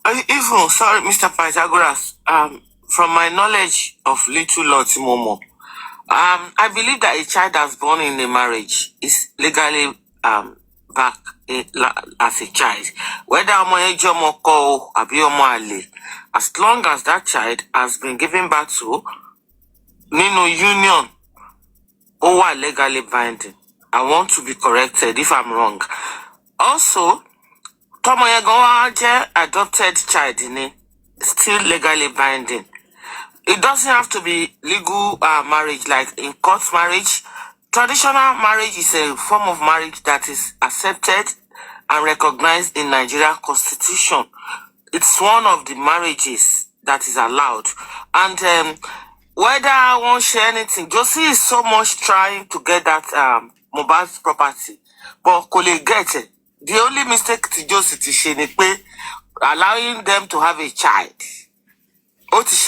Even, sorry, Mr. Pythagoras, from my knowledge of little Lord Momo, I believe that a child that's born in a marriage is legally back as a child. Whether as long as that child has been given birth to, Nino Union, or legally binding. I want to be corrected if I'm wrong. Also, Tomoyago adopted child still legally binding. It doesn't have to be legal marriage like in court marriage. Traditional marriage is a form of marriage that is accepted and recognized in Nigerian constitution. It's one of the marriages that is allowed. And whether I won't share anything, Josie is so much trying to get that Mohbad's property, but could get it. The only mistake to Josie is allowing them to have a child.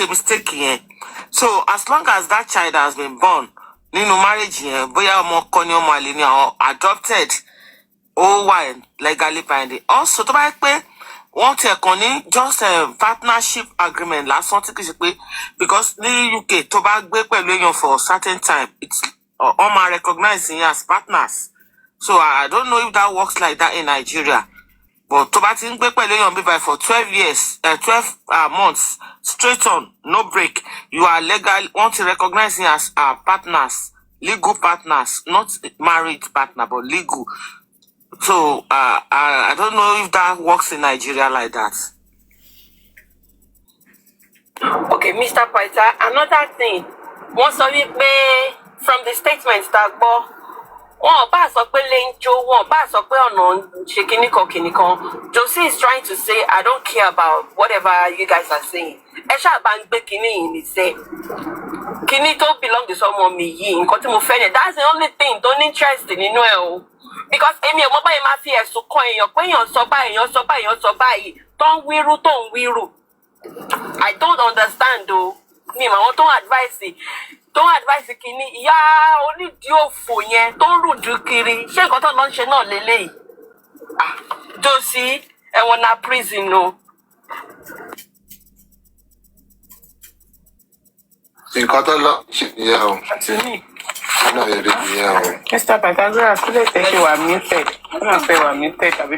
Mistake here. So as long as that child has been born, marriage here, or adopted, legally binding. Also, to want a just a partnership agreement last one because the UK to for a certain time, it's all recognizing as partners. So I don't know if that works like that in Nigeria. But to by for 12 years, 12 months, straight on, no break. You are legal, want to recognize him as partners, legal partners, not married partner, but legal. So I don't know if that works in Nigeria like that. Okay, Mr. Paita, another thing. Once a week, from the statements that Josie is trying to say, I don't care about whatever you guys are saying. Kini don't belong to someone me. That's the only thing. Don't interest in because Amy mafia so coin don't wiru. I don't understand though. Me, I want to advise it. Don't advise the kini. Ya only dio fonye. Don't rudu kiri. She got on lunch no lele. Josie, I wanna prison no. In Catalonia, yeah. To me. Yeah. Mr. Pythagoras, please say you are muted. I'm not saying you are muted. Am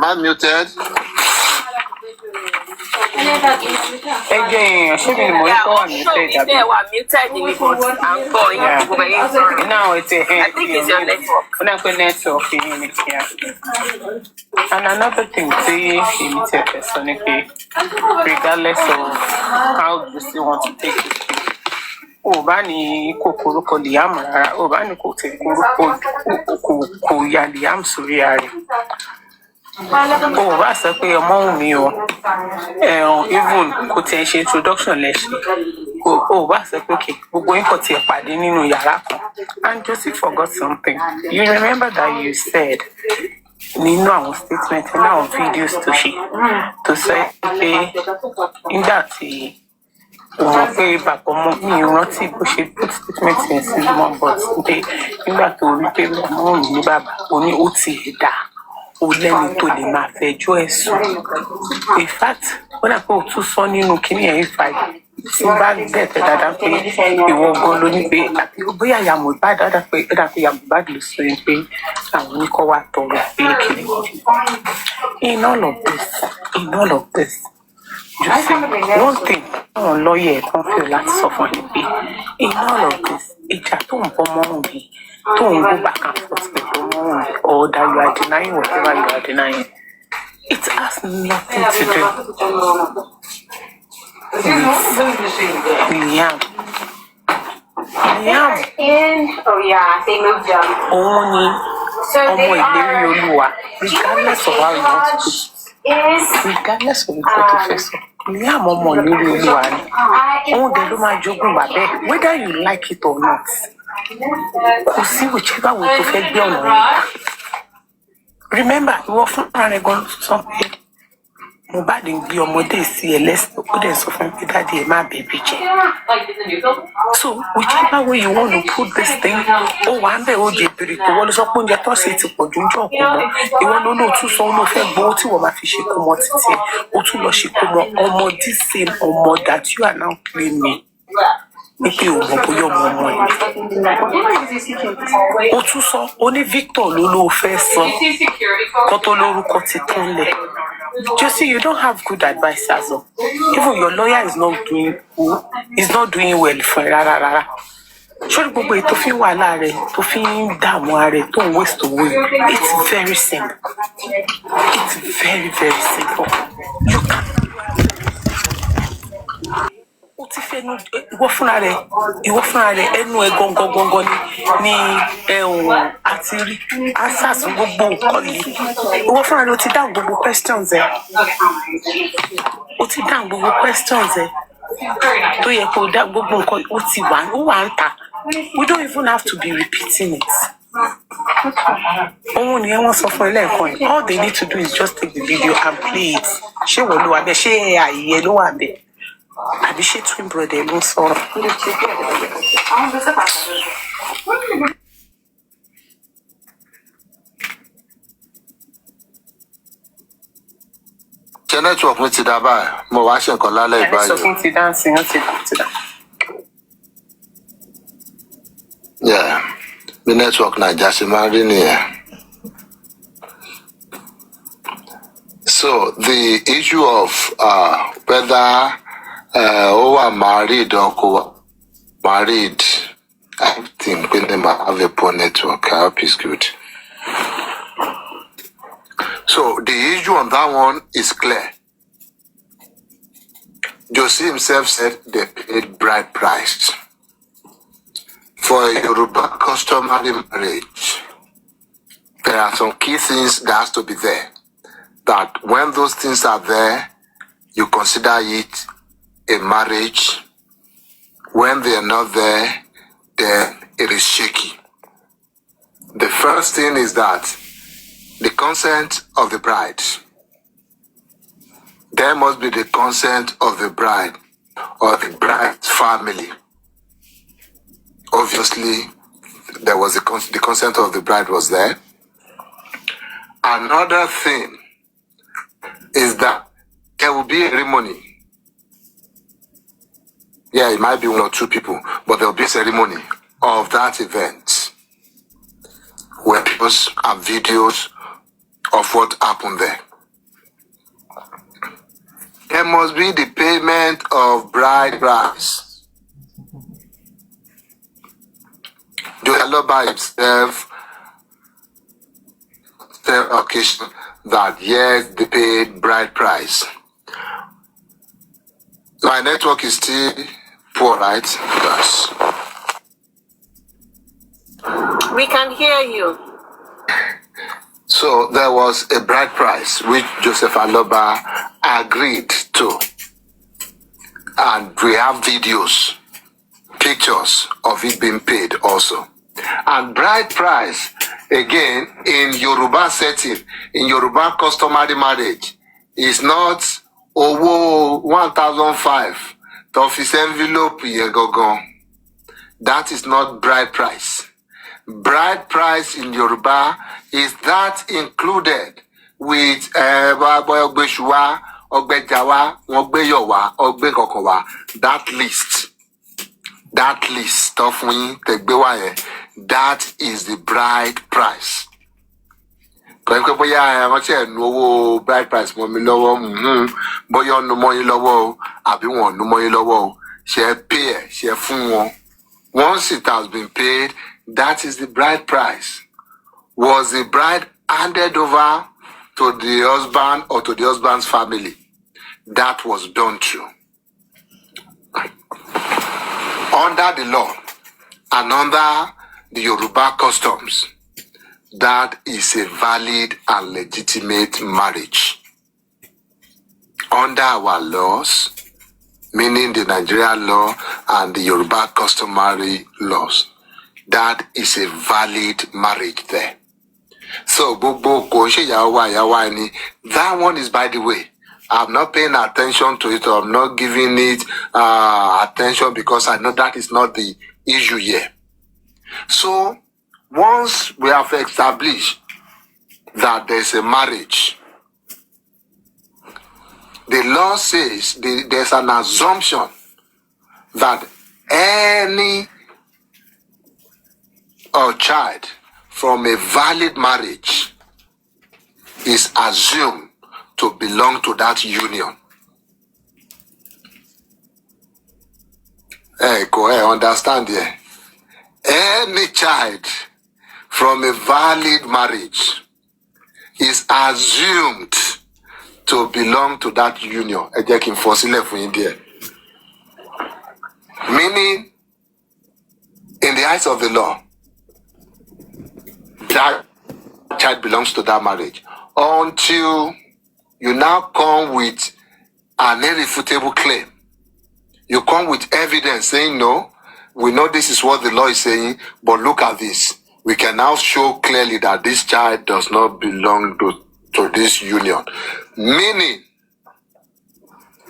I muted? Again, should be more muted. I'm going. Now it's a I think it's your network. And another thing, say limited personally, regardless of how you still want to take it. Obani kokoroko Liam rara, Obani ko ya Liam suriari. Oh, that's a pay among me. Even potential introduction lesson. Oh, what's the okay? We're going for tea party nínú yàrá kan. And Josie forgot something. You remember that you said nínú àwọn statement nínú àwọn videos to say pé nígbà tí wọ́n pé bàbá ọmọ mi rántí bó ṣe put statement yẹn sí mọ́ but pé nígbà tó rí pé ọmọ mi ní bàbá ó ní ó ti dà ó lẹ́ni tó lè máa fẹjọ́ ẹ̀ sùn. In fact ó dà pé ó tún sọ nínú kíní ẹ̀ ìfàyè tí bá bẹ̀tẹ̀ dáadáa pé ìwọ gan ló ní pé àbí bóyá ìyá Mohbad dáadáa pé ó dà pé ìyá Mohbad ló sọ yẹn pé àwọn oníkọ́ wa tọrọ pé kiri. In all of this just say one thing àwọn lọ́ọ̀yẹ̀ kan fẹ́ láti sọ fún ẹ pé in all of this ìjà tó ń bọ́ mọ́ mi tó ń go back and forth pẹ̀lú mọ́ mi or that you are denying whatever you are denying, it has nothing to do with Liam. Òun ni ọmọ ìlérí Olúwa regardless of how you want to put it, regardless of nǹkan tó fẹ́ sọ. Liam ọmọ ìlérí Olúwa ni òun dẹ̀ ló máa jogún bàbá ẹ̀ whether you like it or not. Kò sí whichever way tó fẹ́ gbé ọ̀nà yẹn. Remember ìwọ fún ara rẹ̀ gan sọ pé Mohbad ń gbé ọmọdé sí ẹ lẹ́sìn ó dẹ̀ sọ fún mi pé dáàdi ẹ̀ má bèbí jẹ. So whichever way you want to put this thing ó wà ń bẹ̀ ó jẹ bèrè kó wọ́n lọ sọ pé oúnjẹ tó ṣe ti pọ̀ ju oúnjẹ ọ̀pọ̀ mọ́ ìwọ ló lóò tún sọ ló fẹ́ gbowó tí wọ́n máa fi ṣe kó mọ títí ó tún lọ ṣe kó mọ ọmọ this same ọmọ that you are now claiming ní pé òun bóyá ọmọ ẹ̀ ó tún sọ ó ní Victor ló fẹ́ sọ kó tó lórúkọ ti tán lẹ̀. Josie, you don't have good advisors. Even your lawyer is not doing well for rárá. Ṣé gbogbo ètò fi wà láàrẹ̀ tó fi ń dààmú ààrẹ tó ń waste owó yìí? It's very simple. It's very, very simple. You can. Ó ti fẹ́nu ìwọ fúnra rẹ̀ ẹnu ẹ̀ gangan ni àti rí answers gbogbo nǹkan yìí. Ìwọ fúnra rẹ̀ ó ti dáhùn gbogbo questions ẹ̀. Tó yẹ kó dá gbogbo nǹkan ó ti wà ń ta. We don't even have to be repeating it. Òun ni wọ́n sọ fún ẹ lẹ́ẹ̀kan yìí. All they need to do is just take the video and play it. Ṣé wọ́n ló wà bẹ́ẹ̀? Ṣé àyè ló wà bẹ́ẹ̀? Àbí ṣé twin brother ló ń sọ̀rọ̀? Ṣé network mi ti dá báyìí? Mo wá ṣe nǹkan lálẹ́ ìbáyìí. Sọ fún ti dáǹsì, ó ti dá. Yeah, bí network Naija ṣe máa ń rí nìyẹn. So the issue of whether who are married or co-married, I think when they have a poor network, I hope it's good. So the issue on that one is clear. Josie himself said they paid bride price. For a Yoruba customary marriage, there are some key things that has to be there. That when those things are there, you consider it a marriage. When they are not there, then it is shaky. The first thing is that the consent of the bride. There must be the consent of the bride or the bride's family. Obviously, there was the consent of the bride was there. Another thing is that there will be a ceremony. Yeah, it might be one or two people, but there will be a ceremony of that event where pictures and videos of what happened there. There must be the payment of bride price. The aloba himself said occasion that yes, they paid bride price. My network is still poor, right? Yes. We can hear you. So there was a bride price which Joseph Aloba agreed to. And we have videos, pictures of it being paid also. And bride price, again, in Yoruba setting, in Yoruba customary marriage, is not owo 1,005 to office envelope yegogon. That is not bride price. Bride price in Yoruba is that included with that list. That list of that is the bride price. Kọ̀ọ̀kan bóyá wọ́n ti ẹ̀ nu owó bride price mọ́ mi lọ́wọ́, bóyá ọ̀nù mọ́ yín lọ́wọ́ o, àbí wọn ọ̀nù mọ́ yín lọ́wọ́ o, ṣe pay ẹ̀, ṣe fún wọn. Once it has been paid, that is the bride price. Was the bride handed over to the husband or to the husband's family? That was done too. Under the law and under the Yoruba customs, that is a valid and legitimate marriage. Under our laws, meaning the Nigerian law and the Yoruba customary laws, that is a valid marriage there. So, that one is, by the way, I'm not paying attention to it, or I'm not giving it attention because I know that is not the issue here. So, once we have established that there's a marriage, the law says there's an assumption that any child from a valid marriage is assumed to belong to that union. Understand here? Any child from a valid marriage is assumed to belong to that union. Meaning, in the eyes of the law, that child belongs to that marriage until you now come with an irrefutable claim. You come with evidence saying, no, we know this is what the law is saying, but look at this. We can now show clearly that this child does not belong to this union. Meaning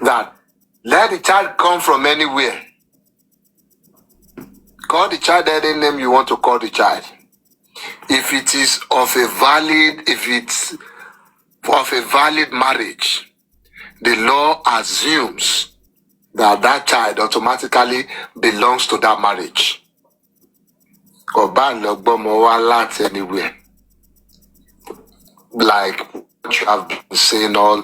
that let the child come from anywhere. Call the child any name you want to call the child. If it is of a valid marriage, the law assumes that that child automatically belongs to that marriage. Anywhere. Like what you have been saying all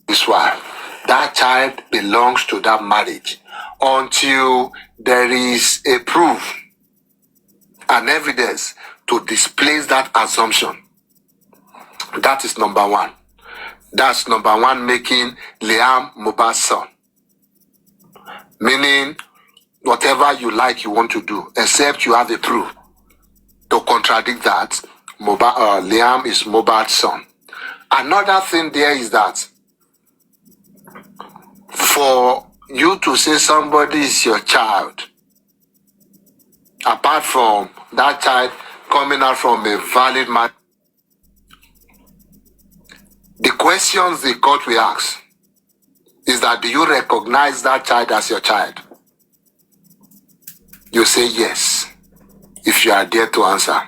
this while. That child belongs to that marriage until there is a proof, an evidence to displace that assumption. That is number one. That's number one, making Liam Mohbad's son. Meaning, whatever you like, you want to do, except you have a proof to contradict that. Liam is Mohbad's son. Another thing there is that for you to say somebody is your child, apart from that child coming out from a valid marriage, the questions the court will ask is that, do you recognize that child as your child? You say yes, if you are there to answer.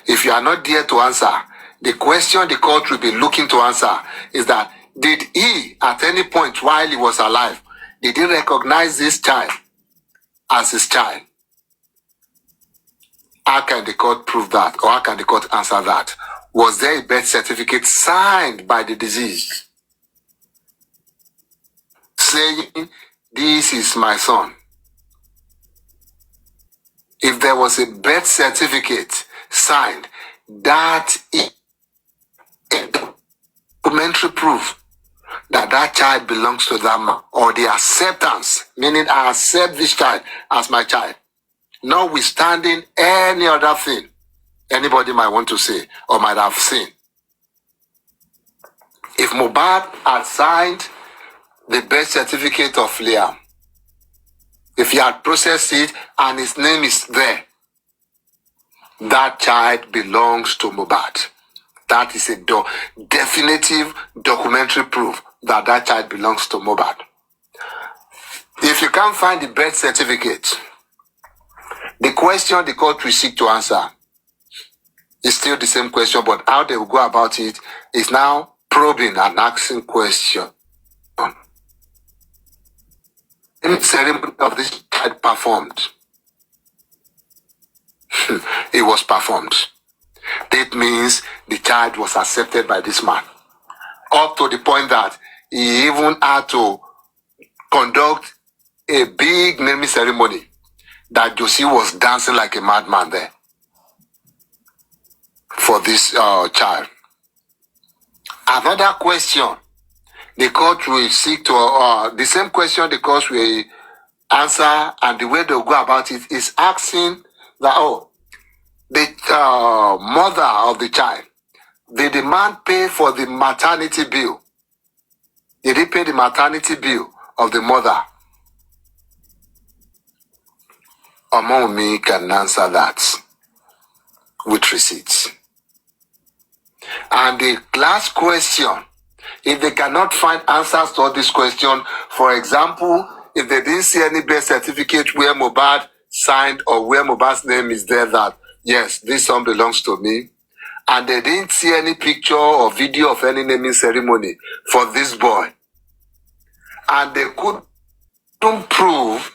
If you are not there to answer, the question the court will be looking to answer is that, did he, at any point while he was alive, did he recognize this child as his child? How can the court prove that? Or how can the court answer that? Was there a birth certificate signed by the deceased saying, this is my son? If there was a birth certificate signed, that is a documentary proof that that child belongs to that man, or the acceptance, meaning I accept this child as my child, notwithstanding any other thing anybody might want to say or might have seen. If Mohbad had signed the birth certificate of Liam if he had processed it and his name is there, that child belongs to Mohbad. That is a definitive documentary proof that that child belongs to Mohbad. If you can't find the birth certificate, the question the court will seek to answer is still the same question, but how they will go about it is now probing and asking question. In the ceremony of this child performed, it was performed. That means the child was accepted by this man, up to the point that he even had to conduct a big naming ceremony that Josie was dancing like a madman there for this child. Another question the court will seek to, the same question the court will answer, and the way they'll go about it is asking that, the mother of the child, did the man pay for the maternity bill? Did he pay the maternity bill of the mother? Wunmi can answer that with receipts. And the last question, if they cannot find answers to all these questions, for example, if they didn't see any birth certificate where Mohbad signed or where Mohbad's name is there that, yes, this son belongs to me, and they didn't see any picture or video of any naming ceremony for this boy, and they couldn't prove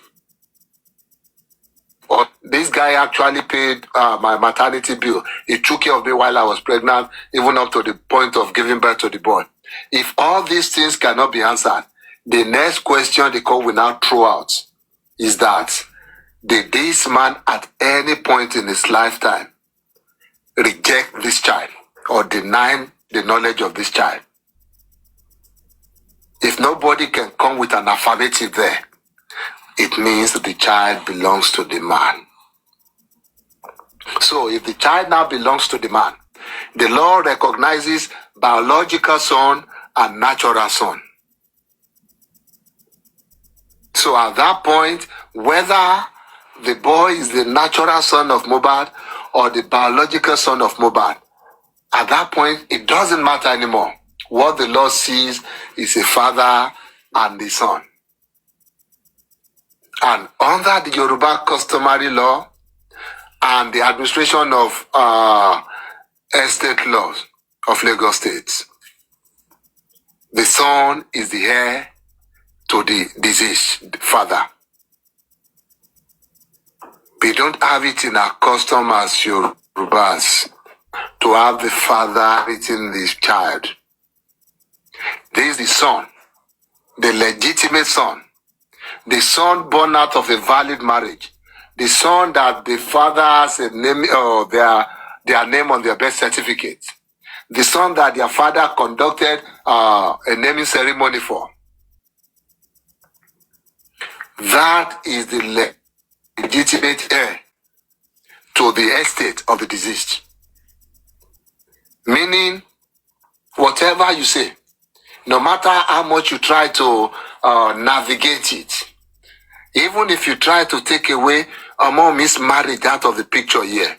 or this guy actually paid my maternity bill. He took care of me while I was pregnant, even up to the point of giving birth to the boy. If all these things cannot be answered, the next question the court will now throw out is that, did this man at any point in his lifetime reject this child or deny the knowledge of this child? If nobody can come with an affirmative there, it means that the child belongs to the man. So if the child now belongs to the man, the law recognizes biological son and natural son. So at that point, whether the boy is the natural son of Mohbad or the biological son of Mohbad, at that point, it doesn't matter anymore. What the law sees is a father and the son. And under the Yoruba customary law and the administration of estate laws of Lagos State, the son is the heir to the deceased father. We don't have it in our custom as Yorubas to have the father eating this child. This is the son, the legitimate son, the son born out of a valid marriage, the son that the father has a name or their name on their birth certificate, the son that their father conducted a naming ceremony for. That is the legitimate heir to the estate of the deceased. Meaning, whatever you say, no matter how much you try to navigate it, even if you try to take away Wunmi's marriage out of the picture here,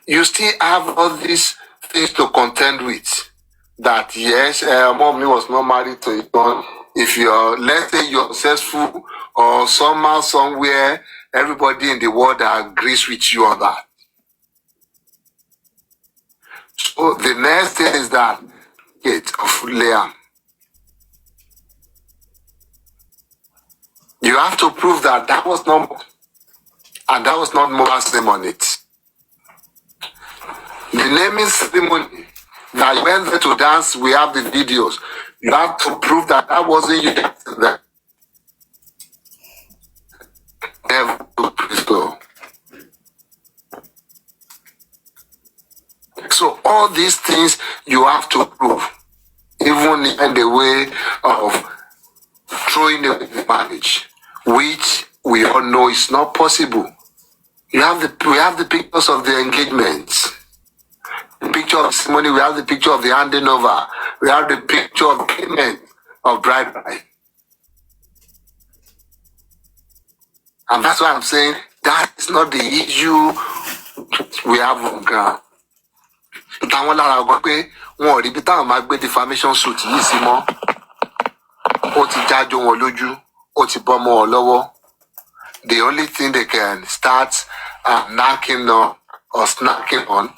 you still have all these things to contend with. That yes, Wunmi was not married to a son. If you're, let's say you're successful or somehow, somewhere, everybody in the world agrees with you on that. So the next thing is that gate of Liam. You have to prove that that was not, and that was not Mohbad's name on it. The naming ceremony that you went there to dance, we have the videos. You have to prove that that wasn't you there. Never to prove so. So all these things you have to prove, even in the way of throwing away the marriage, which we all know is not possible. We have the pictures of the engagements, the picture of the ceremony, we have the picture of the handing over, we have the picture of payment of bride. And that's why I'm saying that is not the issue we have on ground. Táwọn lára ọgbọ́n pé wọn ò rí bí táwọn máa gbé defamation suit yìí sí mọ́. Ó ti jájó wọn lójú, ó ti bọ́ mọ́ wọn lọ́wọ́. The only thing they can start knocking on or snacking on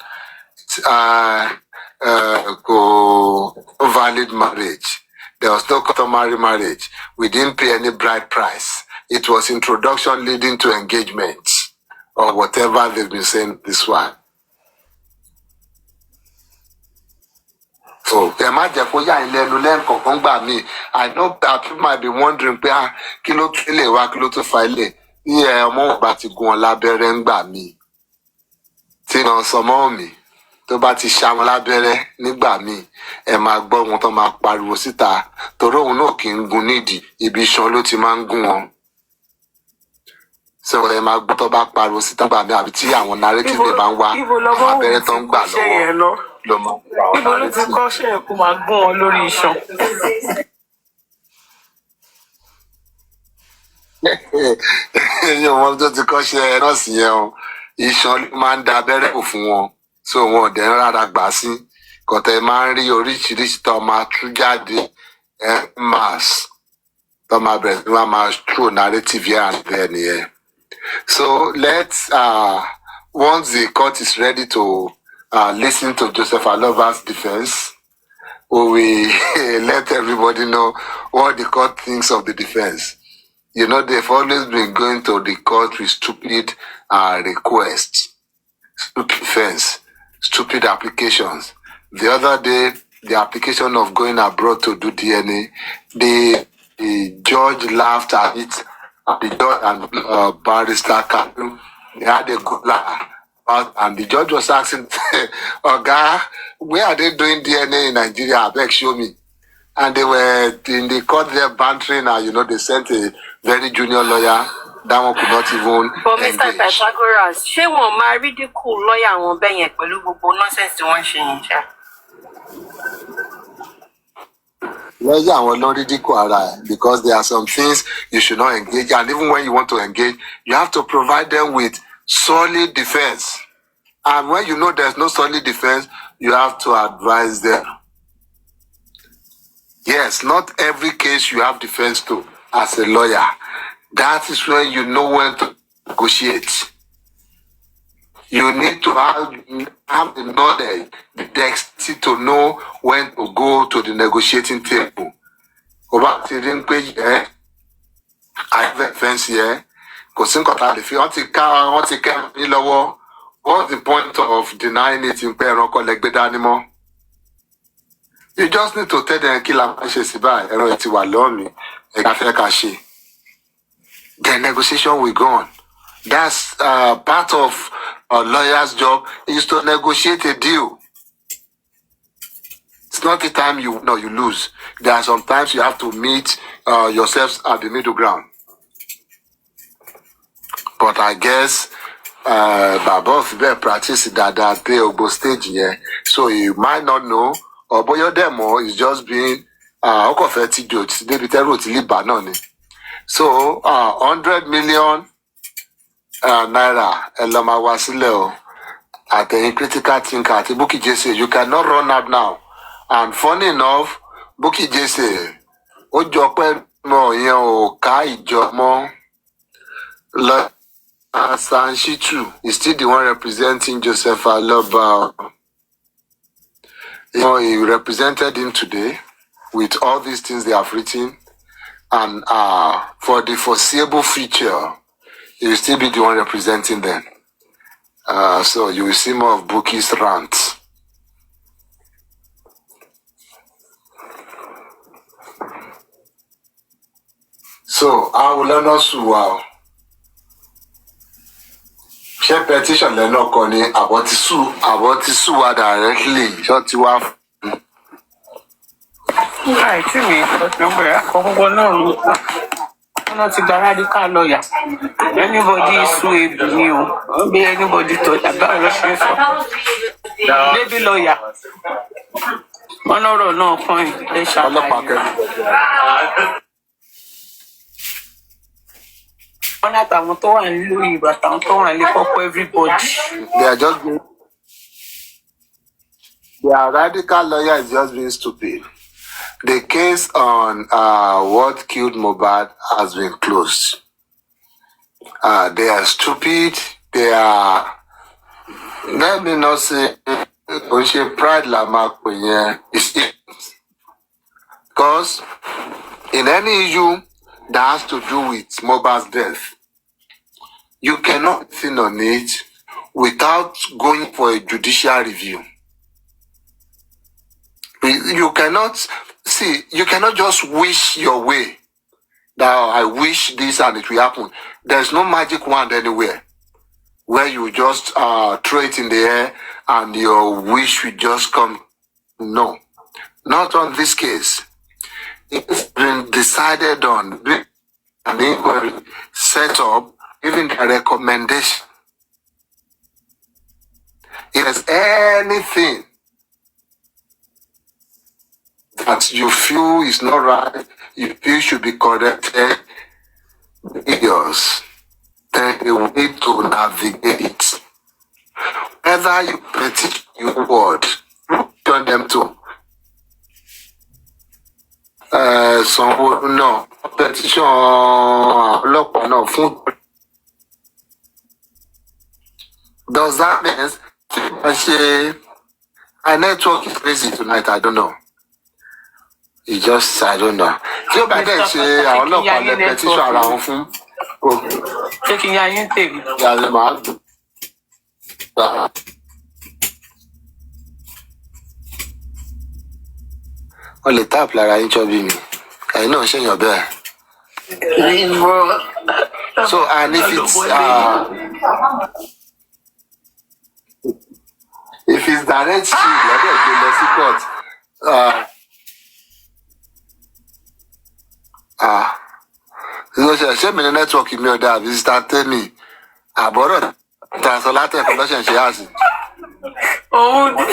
go valid marriage. There was no customary marriage. We didn't pay any bride price. It was introduction leading to engagement or whatever they've been saying this one. So, I know that people might be wondering, kilo tile wa kilo to file. Yeah, ọmọ bá ti gún ọ lábẹ́rẹ́ ńgbà míì. Tí wọ́n sọ mọ́ mi, tó bá ti ṣá wọn lábẹ́rẹ́ nígbà míì, ẹ máa gbọ́ wọn tó máa pariwo síta. Torí òun náà kì í gun nídìí, ibi iṣan ló ti máa ń gún wọn. So ẹ máa gbọ́ tó bá pariwo síta gbà mí àbí tí àwọn narrative lè máa ń wá àwọn abẹ́rẹ́ tó ń gbà lọ́wọ́ ló máa ń wá. Ibo ló ti kọ́ ṣe ẹ̀kú máa gún wọn lórí iṣan. Ẹ̀yin ọmọ tó ti kọ́ ṣe nọ́ọ̀sì yẹn o, iṣan máa ń da abẹ́rẹ́ kò fún wọn, so wọn ò dẹ̀ ń rárá gbà sí. Kọ̀tẹ́ máa ń rí oríṣiríṣi tó máa tú jáde mass tó máa bẹ̀rẹ̀ sí máa throw narrative here and there nìyẹn. So let's, once the court is ready to listen to Joseph Aloba's defense, we will let everybody know what the court thinks of the defense. You know, they've always been going to the court with stupid requests, stupid defense, stupid applications. The other day, the application of going abroad to do DNA, the judge laughed at it. The judge and barrister Captain, they had a good laugh. And the judge was asking, Oga, where are they doing DNA in Nigeria? I beg, show me. And they were in the court there bantering, they sent a very junior lawyer. That one could not even But Mr. engage. Pythagoras, ṣé wọn máa ridicule lawyer àwọn bẹ́ẹ̀ yẹn pẹ̀lú gbogbo nonsense tí wọ́n ń ṣe yẹn ṣá? Lawyer àwọn ló ridicule ara ẹ̀, because there are some things you should not engage. And even when you want to engage, you have to provide them with solid defense. And when you know there's no solid defense, you have to advise them. Yes, not every case you have defense to as a lawyer. That is when you know when to negotiate. You need to have the knowledge, the dexterity to know when to go to the negotiating table. I have a defense here. Because if you want to carry me lower, what's the point of denying it in parent collect the animal? You just need to tell them kill a the negotiation will go on. That's part of a lawyer's job is to negotiate a deal. It's not the time you lose. There are some times you have to meet yourselves at the middle ground. But I guess Baba of practice that they will go stage here. So you might not know, or boy demo is just being so 100 million naira Elama Wasileo at the critical thinker at Buki Jesse. You cannot run out now. And funny enough, Buki Jesse, Ojope mo Kai Jomo Sanshichu is still the one representing Joseph Aloba. He represented him today with all these things they have written. And for the foreseeable future, he will still be the one representing them. So you will see more of Buki's rants. So I will learn also wow. Share petition le no ko ni about sue directly. Short you have. Right, to me, but number not a radical lawyer. Anybody sue you, be anybody to about Russian baby lawyer. No point. They shall. Ọ̀nà àtàwọn tó wà nílùú ìgbà àtàwọn tó wà nílé kọ́kọ́ everybody. They are just being, their radical lawyer is just being stupid. The case on what killed Mohbad has been closed. They are stupid. They are, let me not say, pride because in any issue that has to do with Mohbad's death, you cannot think on it without going for a judicial review. You cannot see, you cannot just wish your way that I wish this and it will happen. There's no magic wand anywhere where you just throw it in the air and your wish will just come. No, not on this case. It's been decided on, an inquiry set up, even a recommendation. If there's anything that you feel is not right, you feel should be corrected, yours, then a way to navigate it. Whether you petition your word, turn them to some no petition no food. Does that mean my network is crazy tonight? I don't know. It just, I don't know. Tí ó bá dẹ̀ ṣe àwọn ọlọ́pàá lẹ petition ara wọn fún. Ṣé kí n yá yín tèmi? Ìyàlẹ̀ máa dùn. Wọ́n lè tap lára yín jọ bí mi. Ẹ̀yin náà ṣèyàn bẹ́ẹ̀. So, and if it's direct street, lọ́dẹ̀ gbé lọ sí court. Ṣé mi ní nẹ́tíwọ̀kì mi ọ̀dà àbí sísá tẹ́mì àbọ̀rọ̀ tàṣọ látẹ̀kọ́ lọ́sẹ̀ ṣe àṣì. Òun ni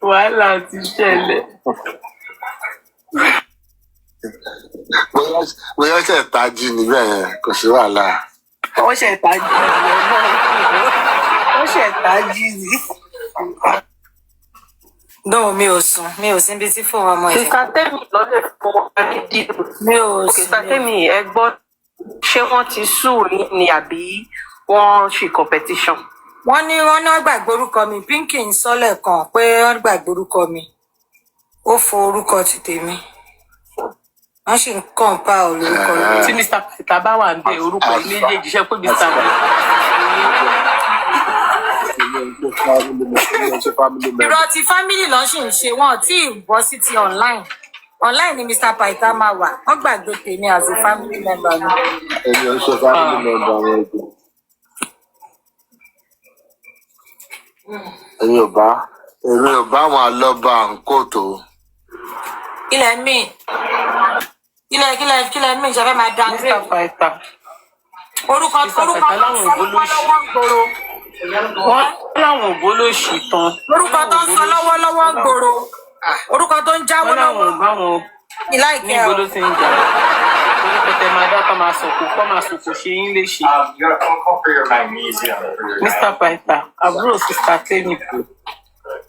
wàhálà ti ṣẹlẹ̀. Bóyá ṣe tají níbẹ̀ yẹn kò sí wàhálà. Wọ́n ṣe ìtají ìyẹn náà. Wọ́n ṣe ìtají ni. No, mi ò sùn, mi ò sí ibi tí fún ọmọ yẹn. Sísá Tẹ́mi lọ́lẹ̀ fún agídí. Mi ò sùn. Sísá Tẹ́mi ẹ gbọ́ ṣé wọ́n ti sùn ni àbí wọ́n ṣe competition? Wọ́n ní wọ́n náà gbàgbé orúkọ mi. Pinky ń sọ lẹ́ẹ̀kan pé wọ́n gbàgbé orúkọ mi. Ó fo orúkọ ti tèmi. Wọ́n sì ń kọ̀ǹpá olórúkọ mi. Tí Mr. Peter bá wà ń bẹ orúkọ méjèèjì ṣe pé Mr. Peter. Irọ́ ti family lọ sì ń ṣe wọn tí ì bọ́ sí ti online. Online ni Mr. Paita máa wà. Wọ́n gbàgbé tèmi as a family member mi. Èmi ò ṣe family member àwọn ẹgbẹ́. Èmi ò bá àwọn alọ́ba àǹkóòtò. Ilẹ̀ mi. Kílẹ̀ mi ìṣẹ́fẹ́ máa dá gbé. Mr. Peter. Orúkọ tó ń sọ lọ́wọ́lọ́wọ́ ń gbòòrò. Wọ́n láwọn ògbó ló ṣì tán. Orúkọ tó ń sọ lọ́wọ́lọ́wọ́ ń gbòòrò. Orúkọ tó ń jáwọ́ Wọ́n láwọn lọ́wọ́. ò bá wọn ní Ìláìkẹ́ ìgbó o. ló ti ń jà. Orúkọ tẹ máa dá kọ́ máa sọ̀kò ṣe yín léṣe. Mr. Peter, àbúrò Sísá Tẹ́mi.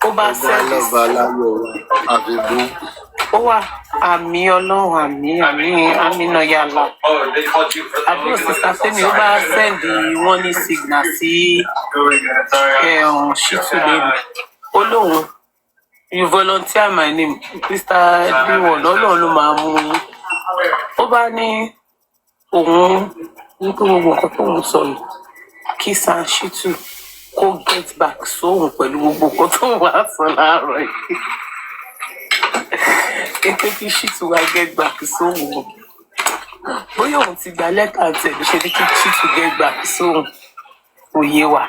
Ó bá sẹ́ẹ̀lì Alọ́ba aláyọ̀ àbíbú. ó wà àmì ọlọ́run àmì náà yàrá. Àbúrò Sísá Tẹ́mi ó bá sẹ́ẹ̀dì wọ́n ní signal sí ṣítù lẹ́nu. Ó lóun you volunteer my name Mr. Diwọ̀n lọ́lọ́run ló máa mú un. Ó bá ní òun ní kí gbogbo nǹkan tó ń sọ yìí kí San Ṣítù kó get back sóhun pẹ̀lú gbogbo nǹkan tó ń wá sọ láàárọ̀ yìí. Kété kí Ṣítù wá get back sóhun. Bóyá òun ti gba lẹ́tà tẹ̀lé ṣe ní kí Ṣítù get back sóhun kò yé wa.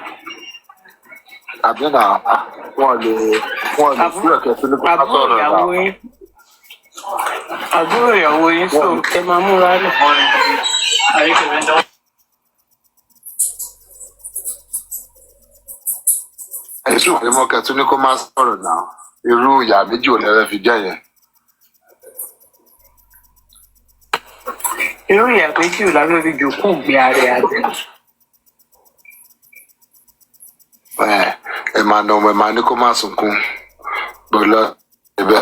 Àbí náà wọ́n lè sí ọ̀kẹ́ tó ní kó má sọ̀rọ̀ náà. Àbúrò ìyàwó yín sọ ẹ máa múra lẹ̀. Èṣù pé mọ́kẹ́ tó ní kó má sọ̀rọ̀ náà. Irú ìyá méjì ò lẹ́rẹ́ fi jẹ́ yẹn. irú ìyá méjì ò lábẹ́ fi jòkó gbé ara ẹ̀ àgbẹ̀. ẹ máa nà ọmọ ẹ máa ní kó má sunkún pẹ̀lú ẹ̀bẹ̀.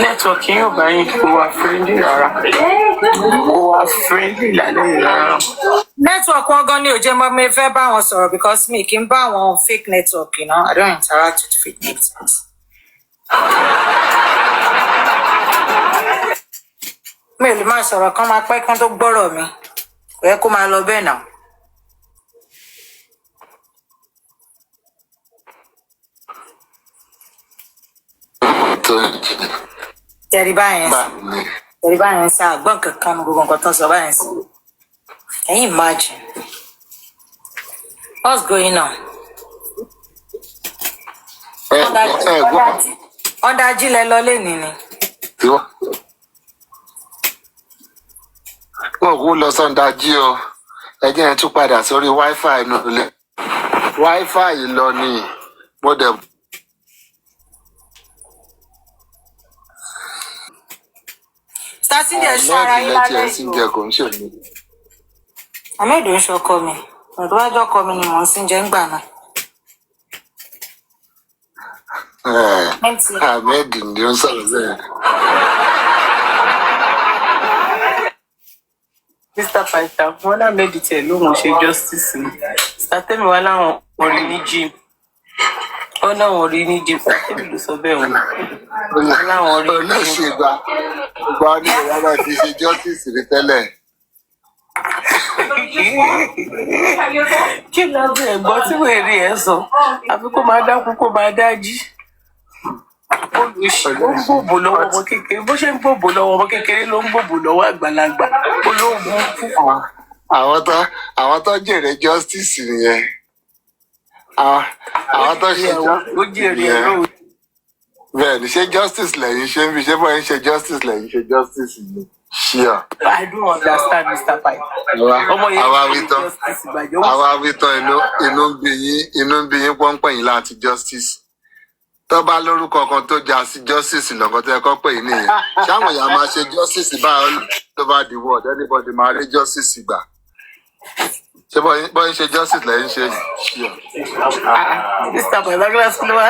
Nẹ́tíwọ̀kì yóò bá yín kó wá friendly rárá. Kó wá friendly lálẹ́ yìí rárá. Network wọn gan ni ò jẹ́ mọ́ mi fẹ́ bá wọn sọ̀rọ̀ because mi kì í bá àwọn fake network, you know. I don't interact with fake networks. Mi ò lè máa sọ̀rọ̀ kan máa pẹ́ kán tó gbọ́rọ̀ mi. Kò yẹ kó máa lọ bẹ́ẹ̀ náà. Tẹ̀rí báyẹn sá àgbọ̀n kankan ní gbogbo nǹkan tó ń sọ báyẹn sí. Can you imagine? What's going on? Ọ̀dájí lẹ lọ lé nìní. Wọ́n kú lọ sọ́ndájí o. Ẹ jẹ́ ẹ tún padà sórí Wi-Fi inú ilé. Wi-Fi lọ ni mo dẹ̀. Sátidé ṣọ́ ara yín lálẹ́ yìí. Àmẹ́dù ń ṣọkọ mi. Ọ̀dọ́ wájú ọkọ mi ni mò ń sin jẹ́ ń gbà náà. Ahmed ni ó ń sọ̀rọ̀ bẹ́ẹ̀. Mr. Paita, wọn náà méjì tiẹ̀ lóhùn ṣe justice ni. Sátẹ́mi wá láwọn orí ní gym. Ó náà wọ́n rí ní gym. Sátẹ́mi ló sọ bẹ́ẹ̀ wọn. Láwọn orí ní gym. Olóṣègbà gba ní ìyára ti ṣe justice rí tẹ́lẹ̀. Kí ló dé ẹ̀gbọ́n tí wọ́n rí ẹ̀ sọ? Àfi kó máa dákú kó máa dájí. Olùṣí ó ń gbòbò lọ́wọ́ ọmọ kékeré. Bó ṣe ń gbòbò lọ́wọ́ ọmọ kékeré ló ń gbòbò lọ́wọ́ àgbàlagbà. Olóògùn kú. Àwọn tó jèrè justice nìyẹn. Àwọn tó ṣe ó jèrè ẹ̀rọ. Bẹ́ẹ̀ ni ṣé justice lẹ́yìn ṣe ń fi ṣé bọ́ọ̀ ń ṣe justice lẹ́yìn ṣe justice ni. Sure. I don't understand, Mr. Pai. Àwa wí tán inú ń bí yín pọ́npọ́n yín láti justice. Tó bá lórúkọ kan tó já sí justice lọ́kàn tó yẹ kó pè yín nìyẹn. Ṣáwọn èèyàn máa ṣe justice báyọ̀ all over the world, anybody máa rí justice gbà. Ṣé bọ́ ń ṣe justice lẹ́yìn ṣe yìí? Mr. Pai, lágbára sí ló wá.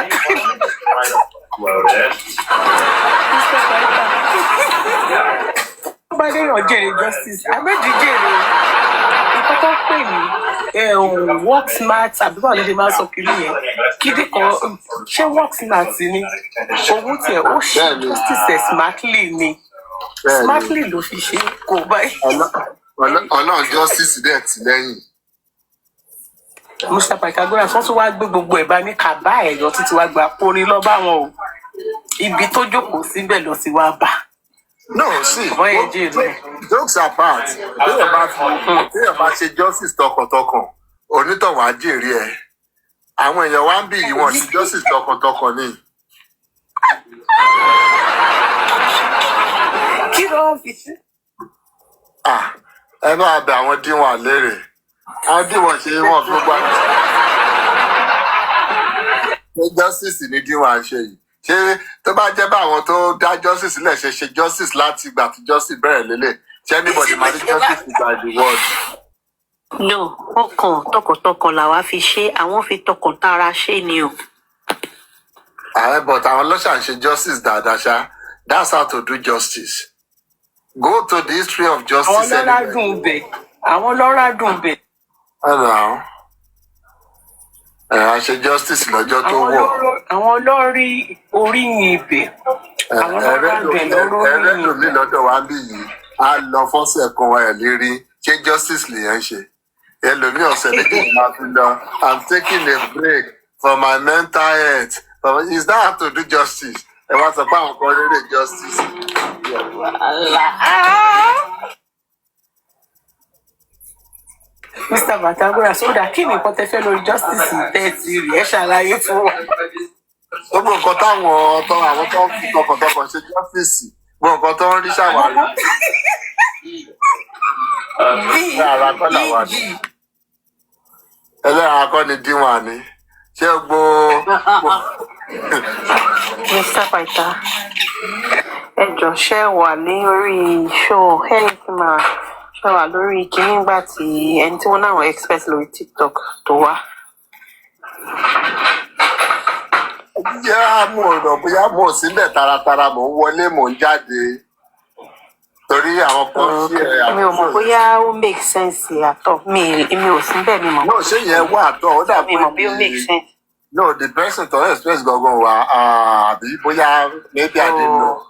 Tó bá déyàn jèrè justice, àmẹ́jì jèrè ìkọ́kọ́ pè ní work smart àbí báwo ni ṣe máa sọ kiri yẹn kídì kan ṣé work smart ni òun tiẹ̀ ó ṣe justice smartly ni smartly ló fi ṣe kò báyìí. Ọlọ́run justice dẹ̀ tì lẹ́yìn. Mr. Pythagoras wọ́n tún wá gbé gbogbo ẹ̀ bá ní kàbá ẹ̀yọ́ títí wá gba porin lọ́ bá wọn o ibi tó jókòó síbẹ̀ lọ sí wá bá. No, see, jokes apart, téèyàn bá ṣe justice tọkàntọkàn, onítọ̀hún á jèrè ẹ̀. Àwọn èèyàn wá ń bí ìwọ̀n sí justice tọkàntọkàn ni. Kí ló ń fi ṣe? Ẹ máa bẹ àwọn díwọ̀n àlérè. Àwọn díwọ̀n ṣe wọ́n fi gbá. Justice ni díwọ̀n à ń ṣe yìí. Ṣé tó bá jẹ́ bá àwọn tó dá justice sílẹ̀ ṣe justice láti ìgbà tí justice bẹ̀rẹ̀ lélẹ̀ ṣé anybody máa ní justice by the word. No, ọkàn tọkàntọkàn làwa fi ṣe àwọn fi tọkàntara ṣe ni o. But àwọn ọlọ́ṣà ń ṣe justice dáadáa ṣá. That's how to do justice. Go to the history of justice anyway. Àwọn lọ́ra dùn bẹ̀. Àwọn lọ́ra dùn bẹ̀. A ṣe justice lọ́jọ́ tó wọ̀. Àwọn olórí oríyìn ibẹ̀. Àwọn lọ́ra bẹ̀ lọ́rọ́ ẹrẹ́lòmí lọ́dọ̀ wa bí yìí á lọ fọ́sẹ̀ kan ẹ̀ lérí ṣé justice lèyàn ṣe. Ẹlòmí ọ̀sẹ̀ méjì máa fi lọ I'm taking a break for my mental health. Is that how to do justice? Ẹ wá sọ pé àwọn kan rere justice. Mr. Pythagoras ó dà kí ni nǹkan tẹ́ fẹ́ lórí justice tẹ́tì rẹ̀ ṣàlàyé fún wa. Gbogbo nǹkan táwọn àwọn tó ń fi tọkàntọkàn ṣe justice gbogbo nǹkan tó ń rí ṣàwárí. Ẹlẹ́ra kọ́ làwọn àti. Ẹlẹ́ra kọ́ ni díwọ̀n ni. Ṣé Mr. Paita, ẹ jọ ṣe wà ní orí show anything ma ṣe wà lórí kìíní nígbà tí ẹni tí wọ́n náà expect lórí TikTok tó wá. Mo rò bóyá mo síbẹ̀ taratara mò ń wọlé mò ń jáde. Torí àwọn kan sí mi ò mọ̀ bóyá ó make sense àtọ̀ mi ò sí bẹ́ẹ̀ mi mọ̀. No, ṣé yẹn wà àtọ̀ ó dàbí mi mọ̀ bí ó make sense. No, the person to express gangan wa àbí bóyá maybe I didn't know.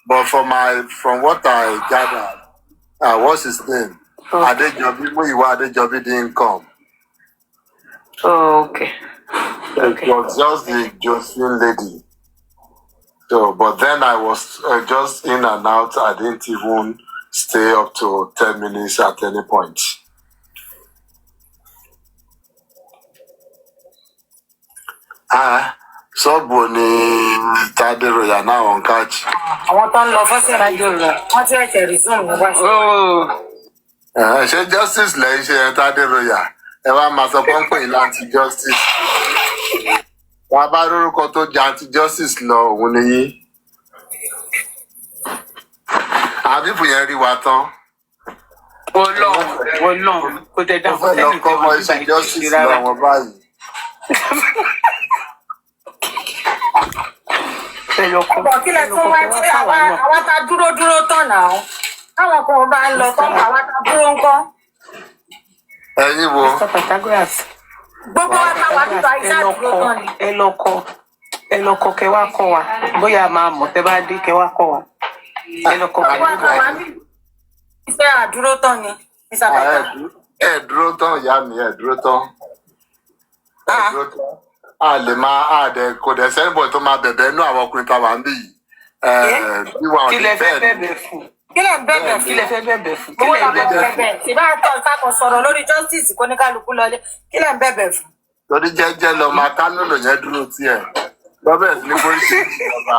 But from what I gathered, what's his name? Adejobi, Muyiwa Adejobi didn't come. Oh, okay. It was just the Josephine lady. So, but then I was just in and out. I didn't even stay up to 10 minutes at any point. Sọ́ọ̀bù ni Tádéròyà náà wọ́n káàkiri. Àwọn tó ń lọ fọ́sẹ̀ rájò rẹ̀, wọ́n ti ẹ̀kẹ́ resume ní wáṣọ. Ṣé justice lẹ́yìn ṣe ẹ̀ Tádéròyà? Ẹ wá máa sọ pọ́npọ́ yìí láti justice. Wọ́n bá lórúkọ tó jẹ́ anti-justice lọ òun ni yín. Àbíbù yẹn rí wa tán. Ọlọ́run kò tẹ̀ dá fún ẹnì kan wọ́n ṣe justice lọ wọn báyìí. Ọ̀pọ̀ kílẹ̀ tó wá tí àwa ta dúró tán náà. Táwọn kan bá ń lọ tán àwa ta dúró ńkọ́. Ẹ̀yin wo? Gbogbo wa ta wá nípa iṣẹ́ àdúró tán ni. Ẹ lọ kọ kẹ wá kọ́ wa bóyá máa mọ̀ tẹ́ bá dé kẹ wá kọ́ wa. Ẹ lọ kọ kẹ wá kọ́ wa. Iṣẹ́ àdúró tán ni. Ẹ dúró tán ìyá mi, ẹ dúró tán. Ẹ dúró tán. A lè máa kò dẹ̀ sẹ́nìbọ̀ tó máa bẹ̀bẹ̀ inú àwọn ọkùnrin tá a wà ń bì yìí. Kí lẹ fẹ́ bẹ̀bẹ̀ fún? Kí lẹ bẹ̀bẹ̀ fún? Owó la bẹ̀bẹ̀. Ṣèbá àtọ̀ sọ̀rọ̀ lórí justice kó ní kálukú lọlé. Kí lẹ bẹ̀bẹ̀ fún? Torí jẹ́jẹ́ lọ máa ká lòlò yẹn dúró tiẹ̀. Lọ́bẹ̀ sí ní polisi ìjọba.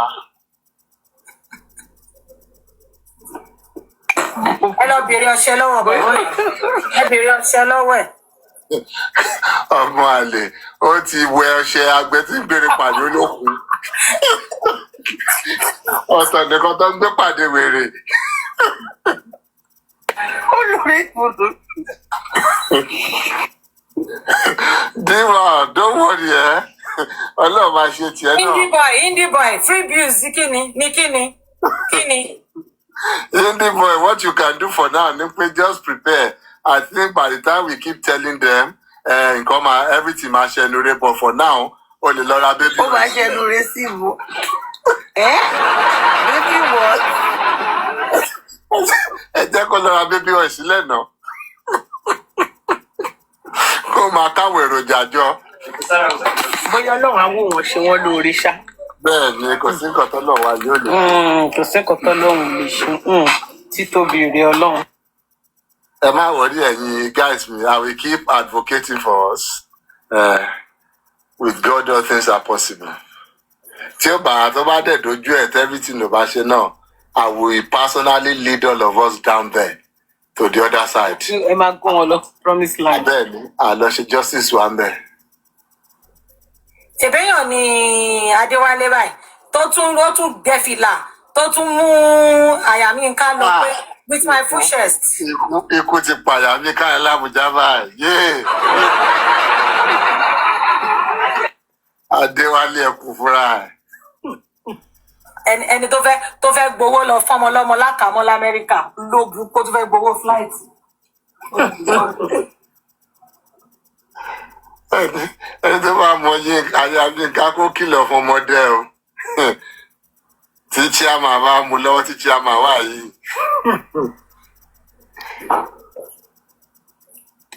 Ẹ lọ bèrè ọṣẹ lọ́wọ́ bọ̀. Ẹ bèrè ọṣẹ lọ́wọ́ ẹ̀. Ọmọ àlè ó ti wẹ ọṣẹ agbẹ tí ń gbére pàdé olókùn. Ọ̀tọ̀ nìkan tó ń gbé pàdé wèrè. Olórí ìmọ̀tò. Díwà don't worry ẹ́ Ọlọ́run máa ṣe tiẹ̀ náà. Indie boy free bills kíni. Indie boy, what you can do for now, just prepare. I think by the time we keep telling them, everything ma ṣẹnure, but for now, o lè lọ ra baby. Ó máa ṣẹnure sí wo. Baby what? Ẹ jẹ́ kó lọ ra baby oil sílẹ̀ náà. Kó máa káwọn èròjà jọ. Bóyá Ọlọ́run á wò wọ́n ṣe wọ́n lóore ṣá. Bẹ́ẹ̀ ni kò sí nǹkan tó lọ wá yóò lè. Kò sí nǹkan tó lọ́run lè ṣe. Títóbi rẹ̀ Ọlọ́run. Ẹ má wọrí ẹ̀yin guys mi, I will keep advocating for us. With God all things are possible. Tí ó bá tó bá dẹ̀ dojú ẹ̀ everything ló bá ṣe náà, I will personally lead all of us down there to the other side. Ẹ máa gún wọn lọ promise land. Bẹ́ẹ̀ni, àlọ́ ṣe justice wa ń bẹ̀. Ṣèbéyàn ni Adéwálé báyìí tó tún gẹ̀fìlà tó tún mú àyà mi ká lọ pé with my full chest. Ikú ti pàyà mi ká ẹ lábùjá báyìí. Adéwálé ẹkùn fúnra ẹ̀. Ẹni tó fẹ́ gbowó lọ fọ́mọ lọ́mọ lákàmọ́ l'Amẹ́ríkà lóògùn kó tó fẹ́ gbowó flight. Ẹni tó bá mọ yín Ayábíńká kó kìlọ̀ fún ọmọdé o. Tí chairman bá mú lọ́wọ́ tí chairman wà yìí.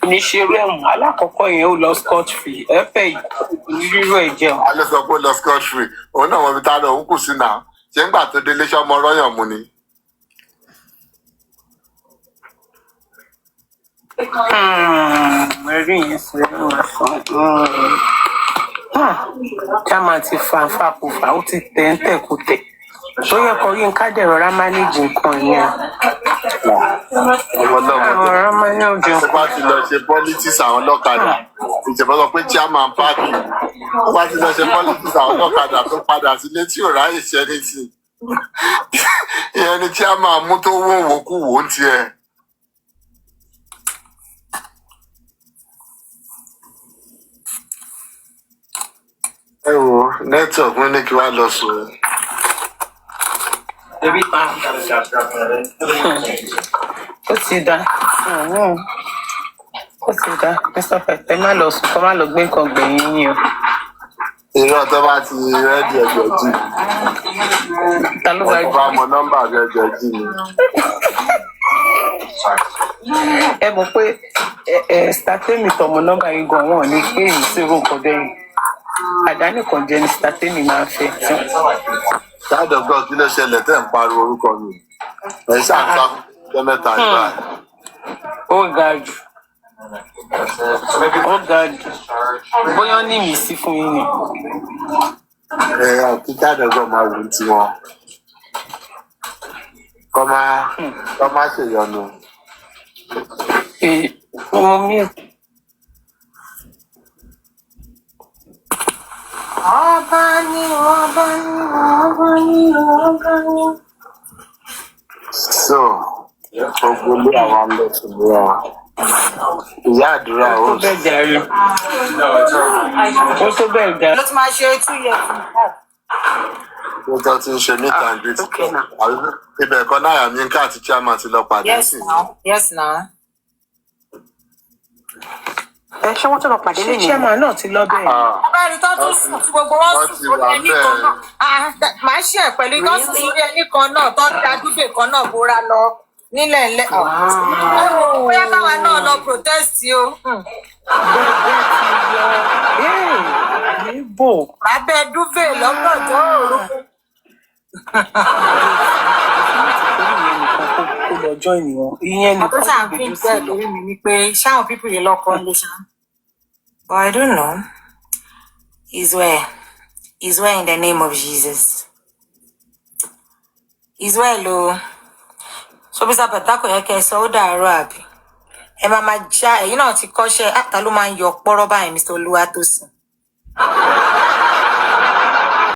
Ní ṣerú ẹ̀wọ̀n alákọ̀ọ́kọ́ yẹn ó lọ scot free ẹ fẹ́ rírú ẹ̀ jẹun. A lè sọ pé ó lọ scot free. Òun náà wọ́n fi tá lọ òun kù sí náà. Ṣé ń gbà tó délé ṣé ọmọ rọ́yàn mu ni? Ẹ̀rí yẹn sọ ẹ̀rọ ẹ̀sán. Chairman ti fa kò fà ó ti tẹ̀ ń tẹ̀ kò tẹ̀. Ó yẹ kó yín ká dẹ̀ rọra manage nǹkan yẹn. Ọmọ náà mo Rọra manage tó bá nǹkan. ti lọ ṣe politics àwọn ọlọ́kadà. Ìjọba sọ pé chairman party. Tó bá ti lọ ṣe politics àwọn ọlọ́kadà tó padà sílé tí ò ráyè ṣe ní sí. Ìyẹn ni chairman mú tó wó òwòkú wò ń tiẹ̀. Ẹ wo network mi ní kí wá lọ sùn. Ó ti dá. Ó ti dá. Mr. Pẹ̀tẹ́ má lọ sùn kó má lọ gbé nǹkan gbẹ̀yìn yín o. Irọ́ tó bá ti rẹ́dí ẹ̀jẹ̀ jì. Ta ló bá Ẹ bá mọ nọ́mbà ẹ̀jẹ̀ jì ni. ẹ mọ̀ pé statemi tọmọ nọ́mbà yìí gan wọn ní pé èyí sí irú nǹkan bẹ́yìn. Àdánì kan jẹ́ ní statemi máa ń fẹ́. Ṣáàdọ̀gbọ́n kí ló ṣẹlẹ̀ tẹ́ ń pariwo orúkọ mi? Ẹ̀ ṣáàtúnṣá jẹ́ mẹ́ta ìgbà. Ó ga jù. Ó ga jù. Bóyá ní ìmísí fún yín ni. Kí ṣáàdọ̀gbọ́n máa wù ú tiwọn. Kọ́ máa ṣèyọnu. Ọmọ mi ò. Ọba ni, ọba ni, ọba ni, ọba ni. So, gbogbo ilé àwọn amẹ́sùn ní wa. Ìyá àdúrà ó Ó bẹ́ẹ̀ jàre. Ó tó bẹ́ẹ̀ jàre. Ló ti máa ṣe 2 years nìkan. ló tọ́ ti ń ṣe meet and greet. Ibẹ̀ ẹ̀kọ́ náà ní ká àti chairman ti lọ pàdé Yes sí. now, yes now. Ṣé wọ́n tó lọ pàdé lẹ́yìn? Chairman náà ti lọ bẹ́ẹ̀. Ọba ẹni tó tún sùn tí gbogbo wọn sùn sórí ẹni kan náà. Màá ṣe ẹ̀ pẹ̀lú tó sùn sórí ẹni kan náà tó ń da dúdè kan náà bóra lọ nílẹ̀ ńlẹ̀. Bóyá káwa náà lọ protest o. Níbo? Abẹ́ dúvè lọ́gànjọ́ òru. Kó lọ join wọn. Ìyẹn Tó nìkan ṣáà ń fi ìgbẹ́ lórí mi ni pé ṣáwọn pípì yìí lọ́kọ́ ló ṣá. But I don't know. He's where? He's where in the name of Jesus. He's where lo. So bí sábà kò yẹ kẹ́ ẹ sọ ó dàárọ̀ àbí. Ẹ máa já ẹ̀yin náà ti kọ́ṣẹ́ àtà ló máa ń yọ pọ́rọ́ báyìí Mr. Olúwatósìn.